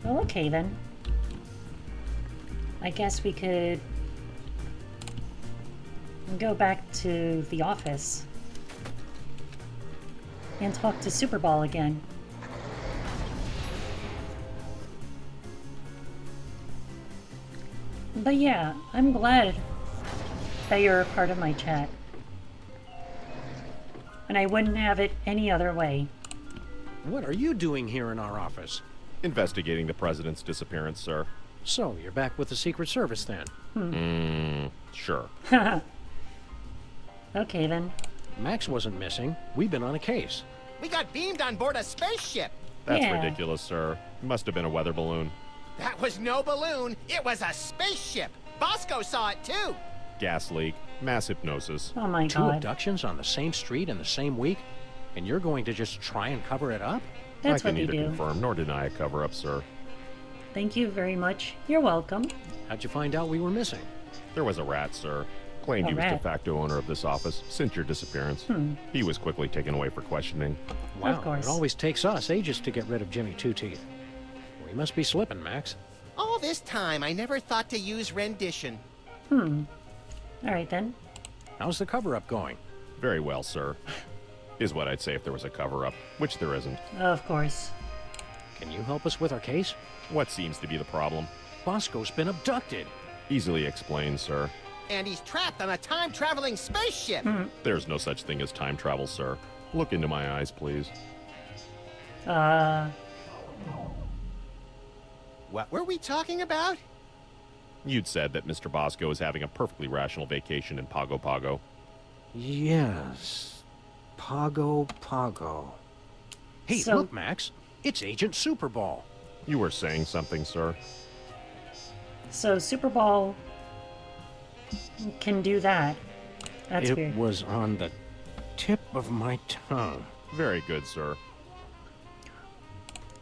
S1: Well, okay then. I guess we could go back to the office and talk to Superball again. But yeah, I'm glad that you're a part of my chat. And I wouldn't have it any other way.
S4: What are you doing here in our office?
S2: Investigating the president's disappearance, sir.
S4: So, you're back with the Secret Service then?
S2: Sure.
S1: Okay then.
S4: Max wasn't missing. We've been on a case.
S3: We got beamed on board a spaceship.
S2: That's
S1: Yeah.
S2: ridiculous, sir. Must have been a weather balloon.
S3: That was no balloon. It was a spaceship. Bosco saw it too.
S2: Gas leak. Mass hypnosis.
S1: Oh my
S4: Two
S1: god.
S4: abductions on the same street in the same week? And you're going to just try and cover it up?
S1: That's
S2: I can
S1: what you
S2: neither
S1: do.
S2: confirm nor deny a cover-up, sir.
S1: Thank you very much. You're welcome.
S4: How'd you find out we were missing?
S2: There was a rat, sir. Claimed he was de
S1: rat.
S2: facto owner of this office since your disappearance. He was quickly taken away for questioning.
S4: Wow,
S1: Of course.
S4: it always takes us ages to get rid of Jimmy Two Teeth. We must be slipping, Max.
S3: All this time, I never thought to use rendition.
S1: Alright then.
S4: How's the cover-up going?
S2: Very well, sir. Is what I'd say if there was a cover-up, which there isn't.
S1: Of course.
S4: Can you help us with our case?
S2: What seems to be the problem?
S4: Bosco's been abducted.
S2: Easily explained, sir.
S3: And he's trapped on a time-traveling spaceship.
S2: There's no such thing as time travel, sir. Look into my eyes, please.
S3: What were we talking about?
S2: You'd said that Mr. Bosco is having a perfectly rational vacation in Pago Pago.
S4: Yes. Pago. Hey,
S1: So-
S4: look, Max. It's Agent Superball.
S2: You were saying something, sir?
S1: So Super Ball can do that. That's
S4: It
S1: weird.
S4: was on the tip of my tongue.
S2: Very good, sir.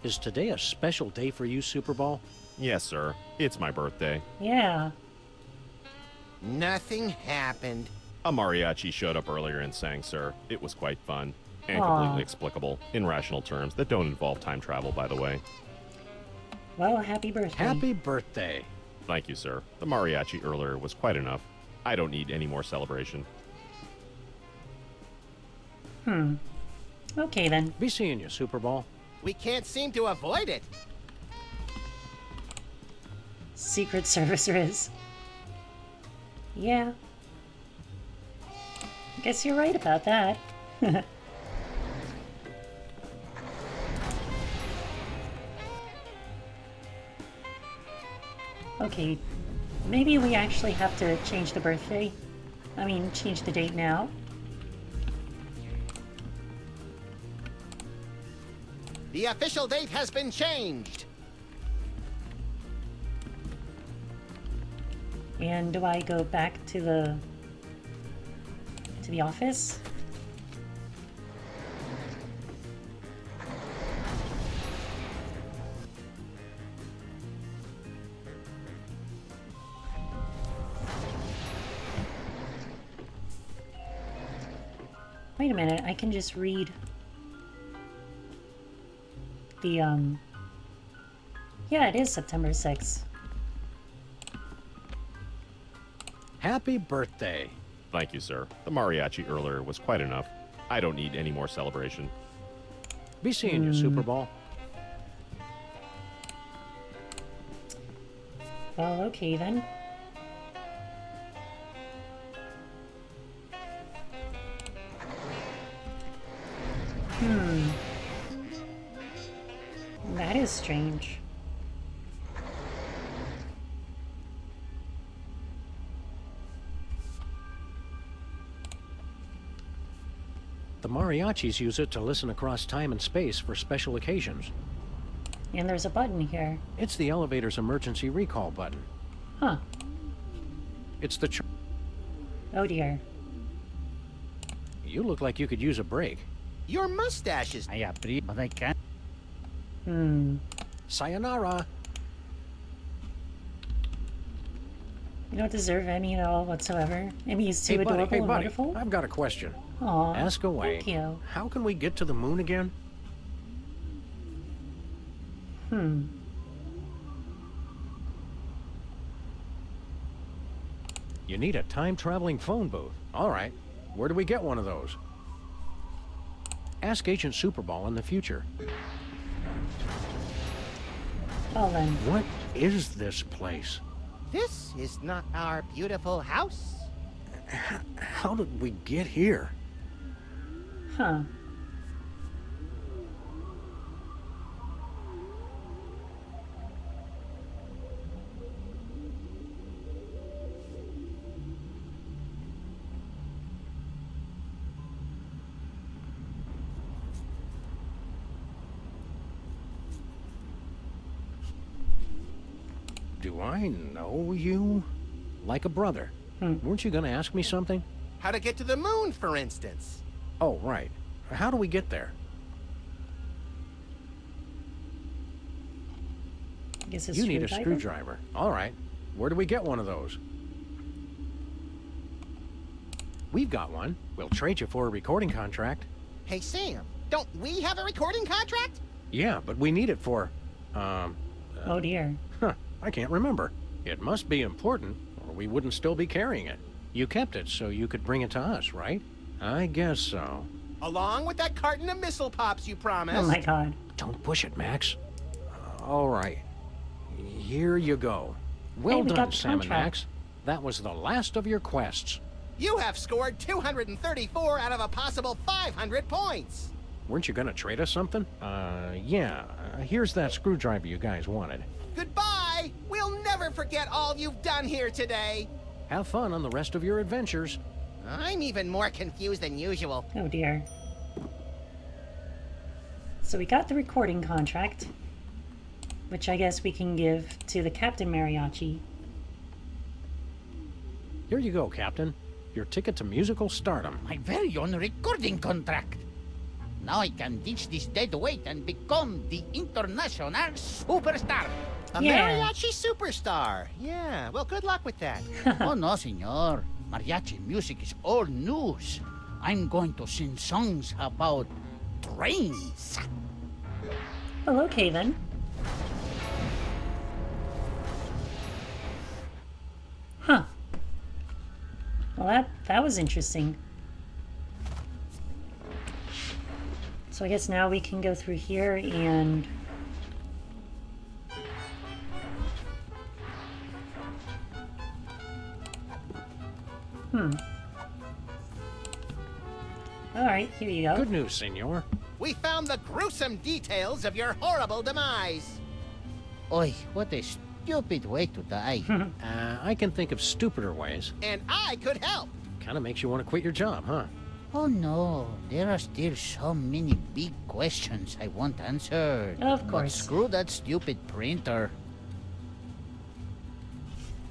S4: Is today a special day for you, Superball?
S2: Yes, sir. It's my birthday.
S1: Yeah.
S3: Nothing happened.
S2: A mariachi showed up earlier and sang, sir. It was quite fun. And
S1: Aw.
S2: completely explicable, in rational terms that don't involve time travel, by the way.
S1: Well, happy birthday.
S4: Happy birthday.
S2: Thank you, sir. The mariachi earlier was quite enough. I don't need any more celebration.
S1: Okay then.
S4: Be seeing you, Superball.
S3: We can't seem to avoid it.
S1: Secret Servicer is. Yeah. Guess you're right about that. Okay, maybe we actually have to change the birthday. I mean, change the date now.
S3: The official date has been changed.
S1: And do I go back to the office? Wait a minute, I can just read the, yeah, it is September 6th.
S4: Happy birthday.
S2: Thank you, sir. The mariachi earlier was quite enough. I don't need any more celebration.
S4: Be seeing you, Superball.
S1: Well, okay then. That is strange.
S4: The mariachis use it to listen across time and space for special occasions.
S1: And there's a button here.
S4: It's the elevator's emergency recall button.
S1: Huh.
S4: It's the
S1: Oh dear.
S4: You look like you could use a break.
S3: Your mustache is...
S10: I agree, but I can't.
S4: Sayonara.
S1: You don't deserve any at all whatsoever. I mean, he's too
S4: Hey, buddy,
S1: adorable and
S4: buddy.
S1: wonderful.
S4: I've got a question.
S1: Aw,
S4: Ask away.
S1: thank you.
S4: How can we get to the moon again? You need a time-traveling phone booth. All right. Where do we get one of those? Ask Agent Superball in the future.
S1: Well then.
S4: What is this place?
S3: This is not our beautiful house.
S4: How did we get here?
S1: Huh.
S4: Do I know you? Like a brother. Weren't you going to ask me something?
S3: How to get to the moon, for instance.
S4: Oh, right. How do we get there?
S1: I guess a
S4: You need a
S1: screwdriver?
S4: screwdriver. All right. Where do we get one of those? We've got one. We'll trade you for a recording contract.
S3: Hey, Sam, don't we have a recording contract?
S4: Yeah, but we need it for,
S1: Oh dear.
S4: I can't remember. It must be important, or we wouldn't still be carrying it. You kept it so you could bring it to us, right? I guess so.
S3: Along with that carton of missile pops you promised.
S1: Oh my god.
S4: Don't push it, Max. All right. Here you go. Well
S1: Hey, we
S4: done,
S1: got
S4: Sam and
S1: contract.
S4: Max. That was the last of your quests.
S3: You have scored 234 out of a possible 500 points.
S4: Weren't you gonna trade us something? Yeah. Here's that screwdriver you guys wanted.
S3: Goodbye. We'll never forget all you've done here today.
S4: Have fun on the rest of your adventures.
S3: I'm even more confused than usual.
S1: Oh dear. So we got the recording contract, which I guess we can give to the Captain Mariachi.
S4: Here you go, Captain. Your ticket to musical stardom.
S10: My very own recording contract. Now I can ditch this dead weight and become the international superstar.
S3: A mariachi superstar. Yeah, well, good luck with that.
S10: Oh, no, senor. Mariachi music is old news. I'm going to sing songs about trains.
S1: Well, okay then. Huh. Well, that was interesting. So I guess now we can go through here and... Alright, here you go.
S4: Good news, senor.
S3: We found the gruesome details of your horrible demise.
S10: Oi, what a stupid way to die.
S4: I can think of stupider ways.
S3: And I could help.
S4: Kinda makes you want to quit your job, huh?
S10: Oh no, there are still so many big questions I want answered.
S1: Of
S10: But
S1: course.
S10: screw that stupid printer.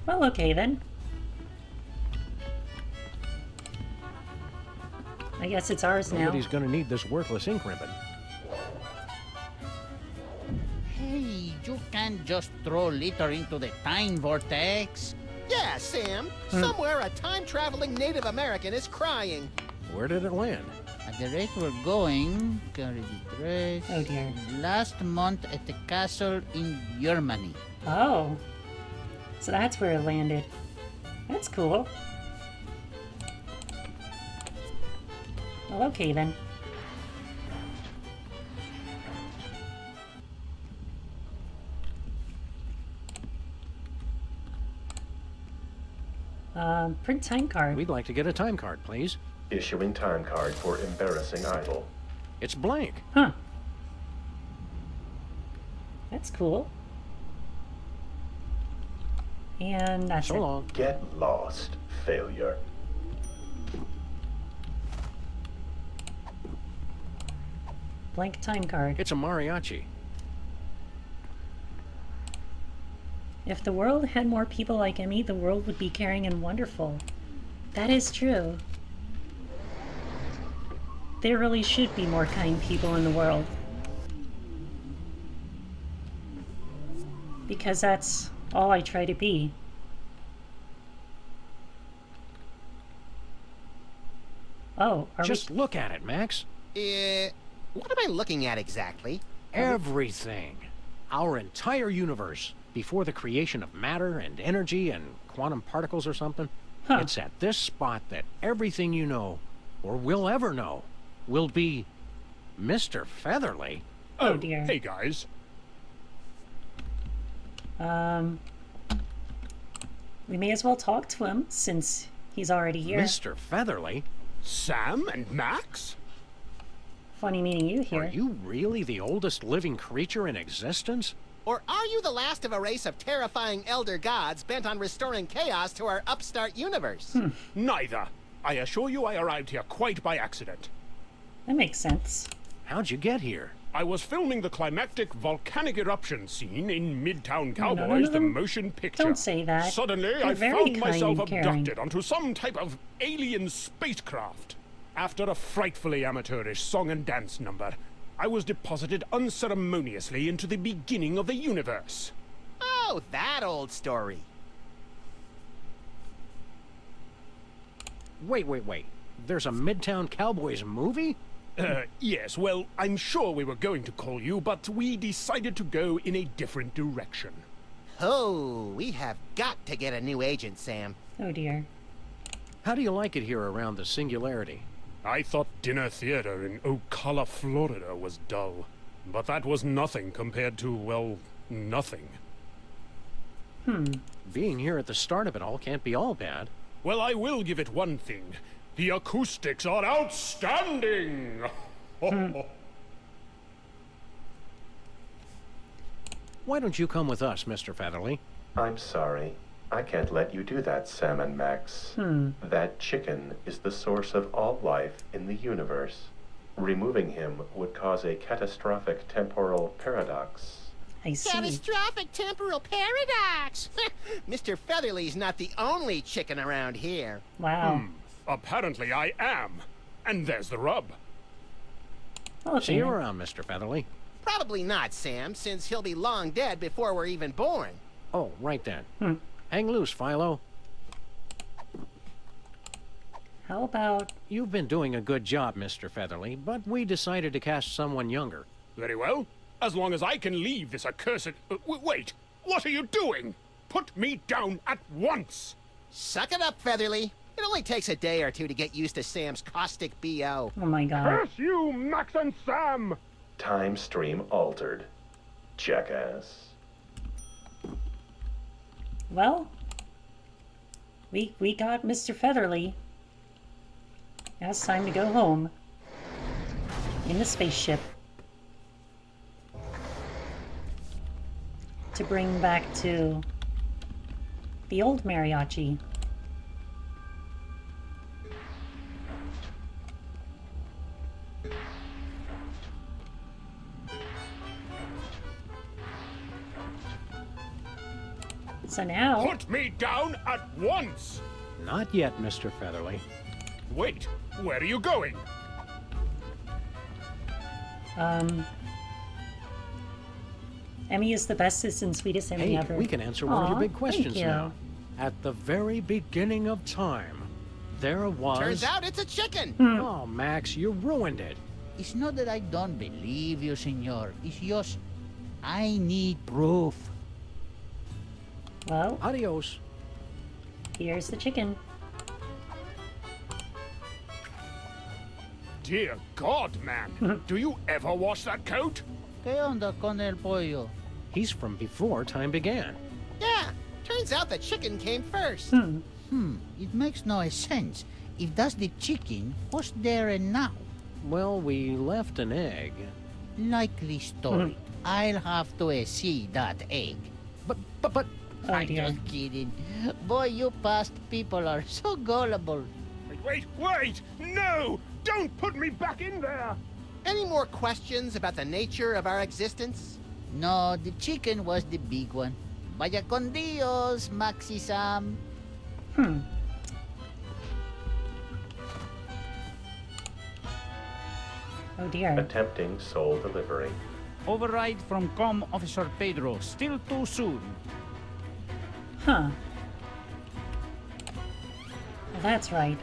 S1: Well, okay then. I guess it's ours now.
S4: Nobody's gonna need this worthless ink ribbon.
S10: Hey, you can't just throw litter into the time vortex.
S3: Yeah, Sam. Somewhere a time-traveling Native American is crying.
S4: Where did it land?
S10: At the rate we're going, carry the dress.
S1: Oh dear.
S10: Last month at the castle in Germany.
S1: Oh. So that's where it landed. That's cool. Well, okay then. Print time card.
S4: We'd like to get a time card, please.
S7: Issuing time card for embarrassing idol.
S4: It's blank.
S1: Huh. That's cool. And that's
S4: So
S1: it.
S4: long.
S7: Get lost, failure.
S1: Blank time card.
S4: It's a mariachi.
S1: If the world had more people like Emmy, the world would be caring and wonderful. That is true. There really should be more kind people in the world. Because that's all I try to be. Oh, are
S4: Just look at it, Max.
S3: What am I looking at exactly?
S4: Everything. Our entire universe, before the creation of matter and energy and quantum particles or something.
S1: Huh.
S4: It's at this spot that everything you know, or will ever know, will be Mr. Featherly.
S1: Oh dear.
S11: Hey guys.
S1: We may as well talk to him since he's already here.
S4: Mr. Featherly?
S11: Sam and Max?
S1: Funny meeting you here.
S4: Are you really the oldest living creature in existence?
S3: Or are you the last of a race of terrifying elder gods bent on restoring chaos to our upstart universe?
S11: Neither. I assure you I arrived here quite by accident.
S1: That makes sense.
S4: How'd you get here?
S11: I was filming the climactic volcanic eruption scene in Midtown
S1: No, no,
S11: Cowboys,
S1: no,
S11: the
S1: no.
S11: motion picture.
S1: Don't say that.
S11: Suddenly,
S1: You're
S11: I
S1: very
S11: found
S1: kind
S11: myself
S1: and caring.
S11: abducted onto some type of alien spacecraft. After a frightfully amateurish song and dance number, I was deposited unceremoniously into the beginning of the universe.
S3: Oh, that old story.
S4: Wait. There's a Midtown Cowboys movie?
S17: Yes, well, I'm sure we were going to call you, but we decided to go in a different direction.
S3: Oh, we have got to get a new agent, Sam.
S1: Oh dear.
S4: How do you like it here around the Singularity?
S17: I thought dinner theater in Ocala, Florida was dull. But that was nothing compared to, well, nothing.
S4: Being here at the start of it all can't be all bad.
S17: Well, I will give it one thing. The acoustics are outstanding!
S4: Why don't you come with us, Mr. Featherly?
S7: I'm sorry. I can't let you do that, Sam and Max. That chicken is the source of all life in the universe. Removing him would cause a catastrophic temporal paradox.
S1: I see.
S3: Catastrophic temporal paradox! Mr. Featherly's not the only chicken around here.
S1: Wow.
S17: Apparently I am. And there's the rub.
S1: Oh,
S4: See you around, Mr. Featherly.
S3: Probably not, Sam, since he'll be long dead before we're even born.
S4: Oh, right then. Hang loose, Philo.
S1: How about...
S4: You've been doing a good job, Mr. Featherly, but we decided to cast someone younger.
S17: Very well. As long as I can leave this accursed... wait! What are you doing? Put me down at once!
S3: Suck it up, Featherly. It only takes a day or two to get used to Sam's caustic B.O.
S1: Oh my god.
S17: Curse you, Max and Sam!
S7: Time stream altered. Jackass.
S1: Well, we got Mr. Featherly. Now it's time to go home. In the spaceship. To bring back to the old mariachi. So now...
S17: Put me down at once!
S4: Not yet, Mr. Featherly.
S17: Wait, where are you going?
S1: Emmy is the bestest and sweetest Emmy
S4: Hey,
S1: ever.
S4: we can answer one of your
S1: Aw,
S4: big questions
S1: thank you.
S4: now. At the very beginning of time, there was...
S3: Turns out it's a chicken!
S4: Oh, Max, you ruined it.
S10: It's not that I don't believe you, senor. It's just I need proof.
S1: Well,
S4: Adios.
S1: here's the chicken.
S17: Dear God, man. Do you ever wash that coat?
S10: ¿Qué onda con el pollo?
S4: He's from before time began.
S3: Yeah, turns out the chicken came first.
S10: It makes no sense. If that's the chicken, what's there and now?
S4: Well, we left an egg.
S10: Likely story. I'll have to see that egg.
S4: But...
S1: Oh
S10: I'm
S1: dear.
S10: just kidding. Boy, you past people are so gullible.
S17: Wait! No! Don't put me back in there!
S3: Any more questions about the nature of our existence?
S10: No, the chicken was the big one. Vaya con Dios, Maxi Sam.
S1: Oh dear.
S7: Attempting soul delivery.
S8: Override from Com Officer Pedro. Still too soon.
S1: Huh. Well, that's right.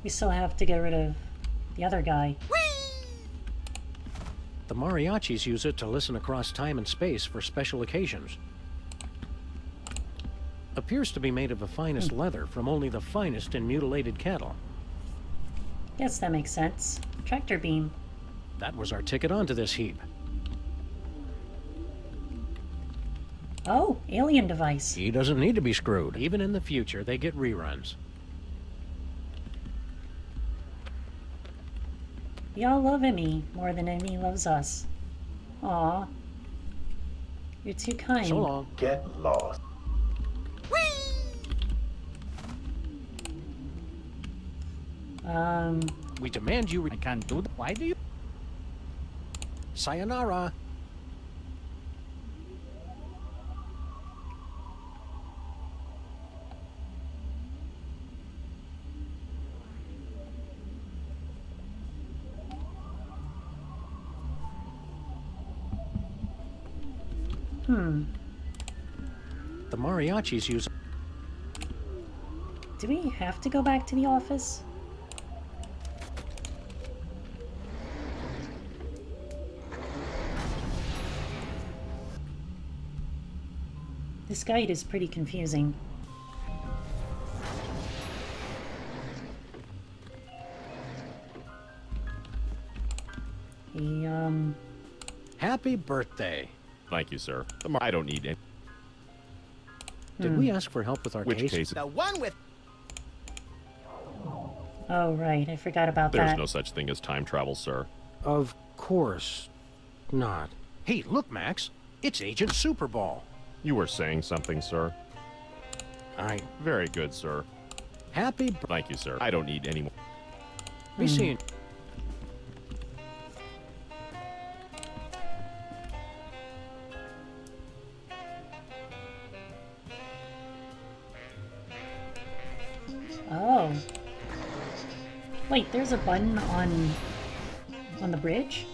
S1: We still have to get rid of the other guy.
S4: The mariachis use it to listen across time and space for special occasions. Appears to be made of the finest leather from only the finest in mutilated cattle.
S1: Yes, that makes sense. Tractor beam.
S4: That was our ticket onto this heap.
S1: Oh, alien device.
S4: He doesn't need to be screwed. Even in the future, they get reruns.
S1: We all love Emmy more than Emmy loves us. Aw. You're too kind.
S4: So long.
S7: Get lost.
S4: We demand you...
S8: I can't do that. Why do you...
S4: Sayonara. The mariachis use...
S1: Do we have to go back to the office? This guide is pretty confusing.
S4: Happy birthday.
S2: Thank you, sir. I don't need it.
S4: Did we ask for help with our
S2: Which
S4: case?
S2: case?
S3: The one with...
S1: Oh, right. I forgot about
S2: There's
S1: that.
S2: no such thing as time travel, sir.
S4: Of course not. Hey, look, Max. It's Agent Superball.
S2: You were saying something, sir. Very good, sir.
S4: Happy
S2: Thank you, sir. I don't need any more.
S4: Be seeing.
S1: Oh. Wait, there's a button on the bridge?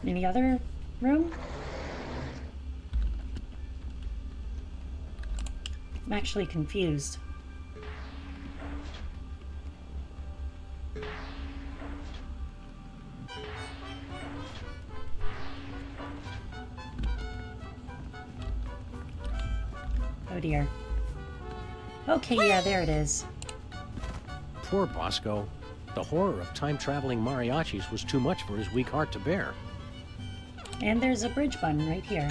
S1: In the other room? I'm actually confused. Oh dear. Okay, yeah, there it is.
S4: Poor Bosco. The horror of time-traveling mariachis was too much for his weak heart to bear.
S1: And there's a bridge button right here.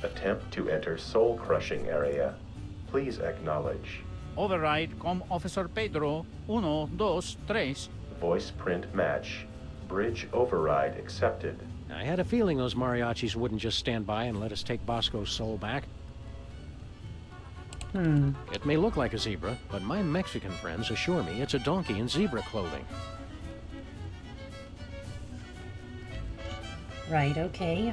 S7: Attempt to enter soul-crushing area. Please acknowledge.
S8: Override com Officer Pedro. 1, 2, 3.
S7: Voice print match. Bridge override accepted.
S4: I had a feeling those mariachis wouldn't just stand by and let us take Bosco's soul back. It may look like a zebra, but my Mexican friends assure me it's a donkey in zebra clothing.
S1: Right, okay.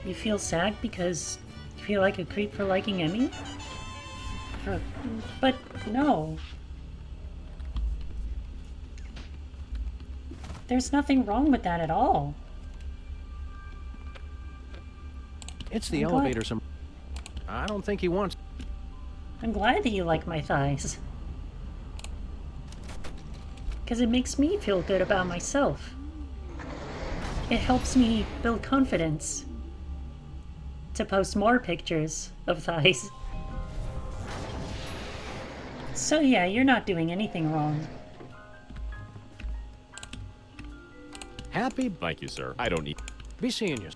S1: You feel sad because you feel like a creep for liking Emmy? But no. There's nothing wrong with that at all.
S4: It's the elevator. I don't think he wants.
S1: I'm glad that you like my thighs. Because it makes me feel good about myself. It helps me build confidence to post more pictures of thighs. So yeah, you're not doing anything wrong.
S4: Happy.
S2: Thank you, sir. I don't need.
S4: Be seeing you.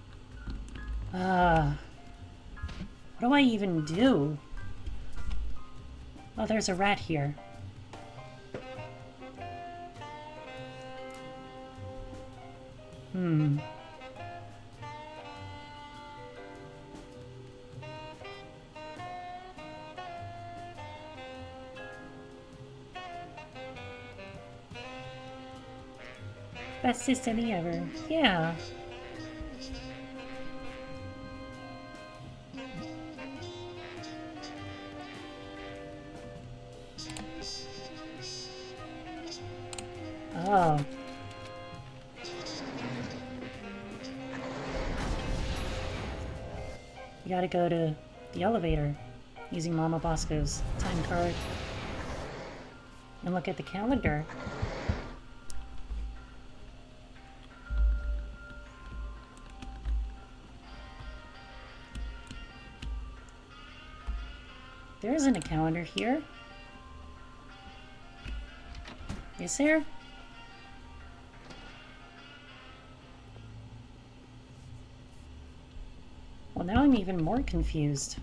S1: What do I even do? Oh, there's a rat here. Bestest city ever. Yeah. Oh. You gotta go to the elevator using Mama Bosco's time card and look at the calendar. There isn't a calendar here. Is there? Well, now I'm even more confused.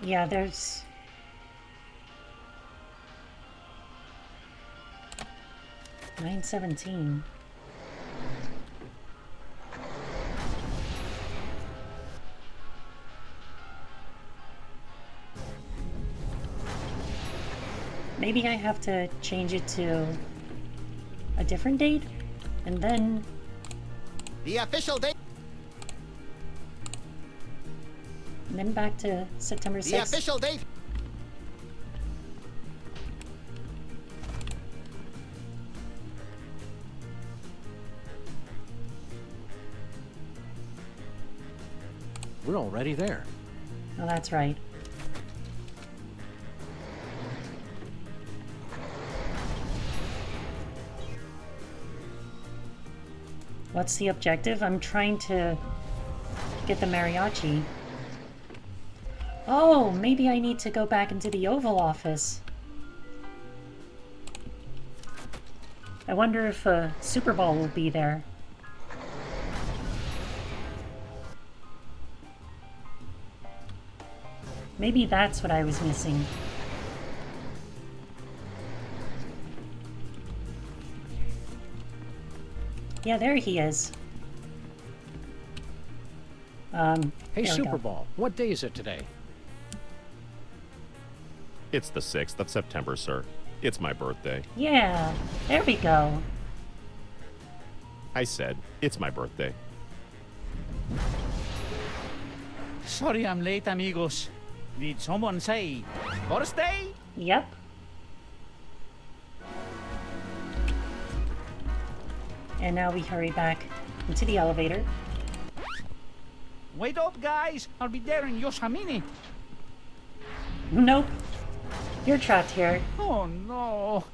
S1: Yeah, there's... 9:17. Maybe I have to change it to a different date, and then
S3: The official date.
S1: back to September 6th.
S3: The official date.
S4: We're already there.
S1: Oh, that's right. What's the objective? I'm trying to get the mariachi. Oh, maybe I need to go back into the Oval Office. I wonder if a Super Bowl will be there. Maybe that's what I was missing. Yeah, there he is.
S4: Hey,
S1: there we
S4: Super
S1: go.
S4: Bowl, what day is it today?
S18: It's the 6th of September, sir. It's my birthday.
S1: Yeah, there we go.
S18: I said, it's my birthday.
S8: Sorry I'm late, amigos. Did someone say birthday?
S1: Yep. And now we hurry back into the elevator.
S8: Wait up, guys. I'll be there in just a minute.
S1: Nope. You're trapped here.
S8: Oh, no.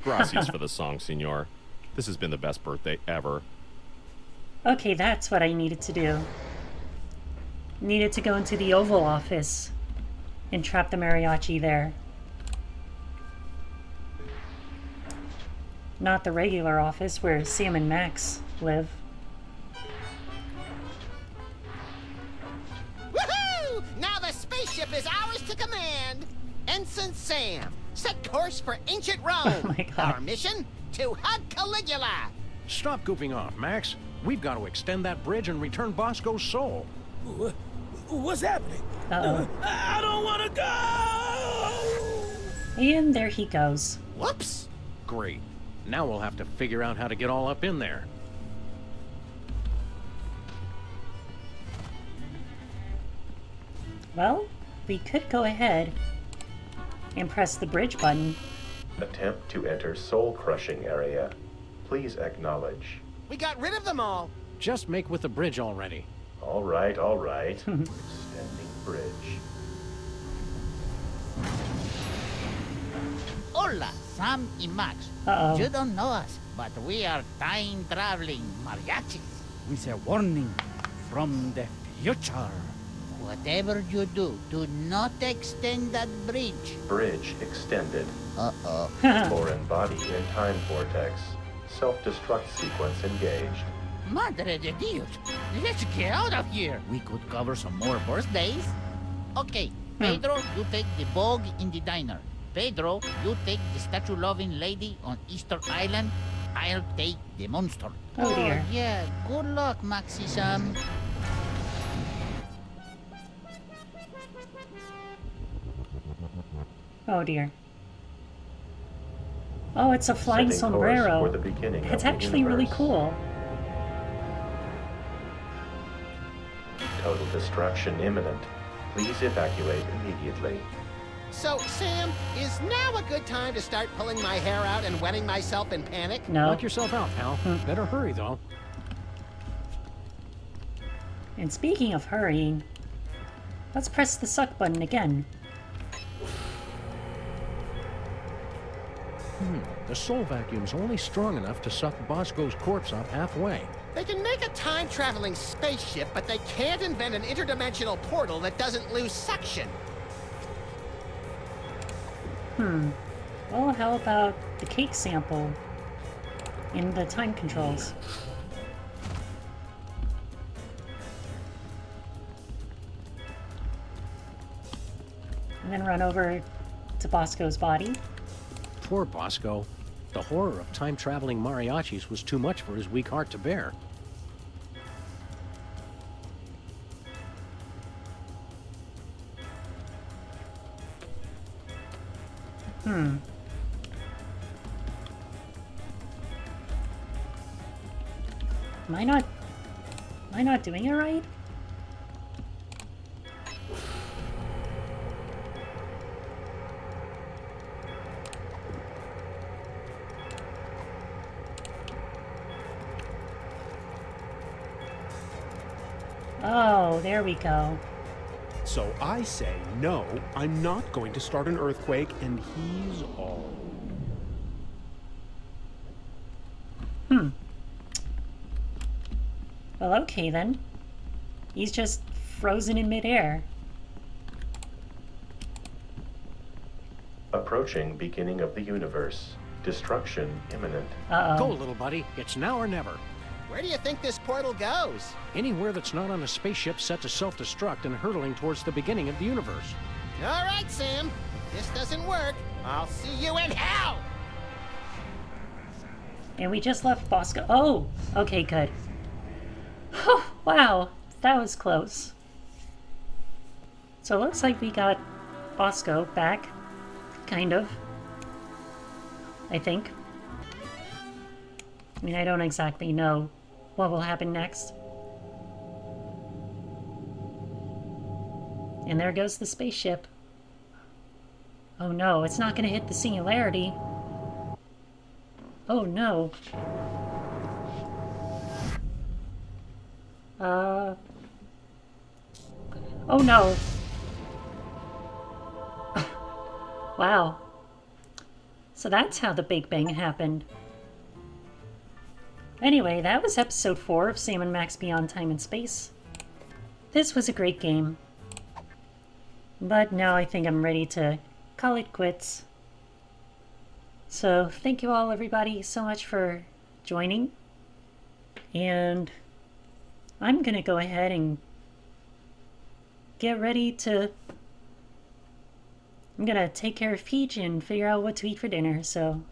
S18: Gracias for the song, senor. This has been the best birthday ever.
S1: Okay, that's what I needed to do. Needed to go into the Oval Office and trap the mariachi there. Not the regular office where Sam and Max live.
S3: Woohoo! Now the spaceship is ours to command. Ensign Sam, set course for ancient Rome.
S1: Oh my God.
S3: Our mission? To hug Caligula.
S4: Stop goofing off, Max. We've got to extend that bridge and return Bosco's soul.
S5: What's happening?
S1: Uh-oh.
S5: I don't want to go!
S1: And there he goes.
S3: Whoops.
S4: Great. Now we'll have to figure out how to get all up in there.
S1: Well, we could go ahead and press the bridge button.
S7: Attempt to enter soul-crushing area. Please acknowledge.
S3: We got rid of them all.
S4: Just make with the bridge already.
S7: All right, all right. Extending bridge.
S10: Hola, Sam and Max.
S1: Uh-oh.
S10: You don't know us, but we are time-traveling mariachis.
S8: With a warning from the future.
S10: Whatever you do not extend that bridge.
S7: Bridge extended.
S10: Uh-oh.
S7: Foreign body in time vortex. Self-destruct sequence engaged.
S10: Madre de Dios. Let's get out of here. We could cover some more birthdays. Okay, Pedro, you take the Vogue in the diner. Pedro, you take the statue-loving lady on Easter Island. I'll take the monster.
S1: Oh, dear.
S10: Yeah, good luck, Maxi Sam.
S1: Oh dear. Oh, it's a flying
S7: Setting course
S1: sombrero.
S7: for the beginning of
S1: It's
S7: the
S1: actually really
S7: universe.
S1: cool.
S7: Total destruction imminent. Please evacuate immediately.
S3: So, Sam, is now a good time to start pulling my hair out and wetting myself in panic?
S1: No.
S4: Knock yourself out, pal. Better hurry, though.
S1: And speaking of hurrying, let's press the suck button again.
S4: The soul vacuum's only strong enough to suck Bosco's corpse up halfway.
S3: They can make a time-traveling spaceship, but they can't invent an interdimensional portal that doesn't lose suction.
S1: Well, how about the cake sample in the time controls? And then run over to Bosco's body.
S4: Poor Bosco. The horror of time-traveling mariachis was too much for his weak heart to bear.
S1: Am I not doing it right? Oh, there we go.
S19: So I say, no, I'm not going to start an earthquake, and he's all.
S1: Well, okay then. He's just frozen in midair.
S7: Approaching beginning of the universe. Destruction imminent.
S4: Go, little buddy. It's now or never.
S3: Where do you think this portal goes?
S4: Anywhere that's not on a spaceship set to self-destruct and hurtling towards the beginning of the universe.
S3: All right, Sam. If this doesn't work, I'll see you in hell!
S1: And we just left Bosco. Oh, okay, good. Wow, that was close. So it looks like we got Bosco back. Kind of. I think. I mean, I don't exactly know what will happen next. And there goes the spaceship. Oh no, it's not going to hit the singularity. Oh no. Oh no. Wow. So that's how the Big Bang happened. Anyway, that was episode 4 of Sam and Max Beyond Time and Space. This was a great game. But now I think I'm ready to call it quits. So thank you all, everybody, so much for joining. And I'm gonna go ahead and get ready to... I'm gonna take care of Peach and figure out what to eat for dinner. So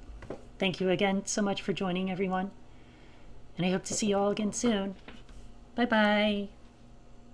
S1: thank you again so much for joining, everyone. And I hope to see you all again soon. Bye-bye.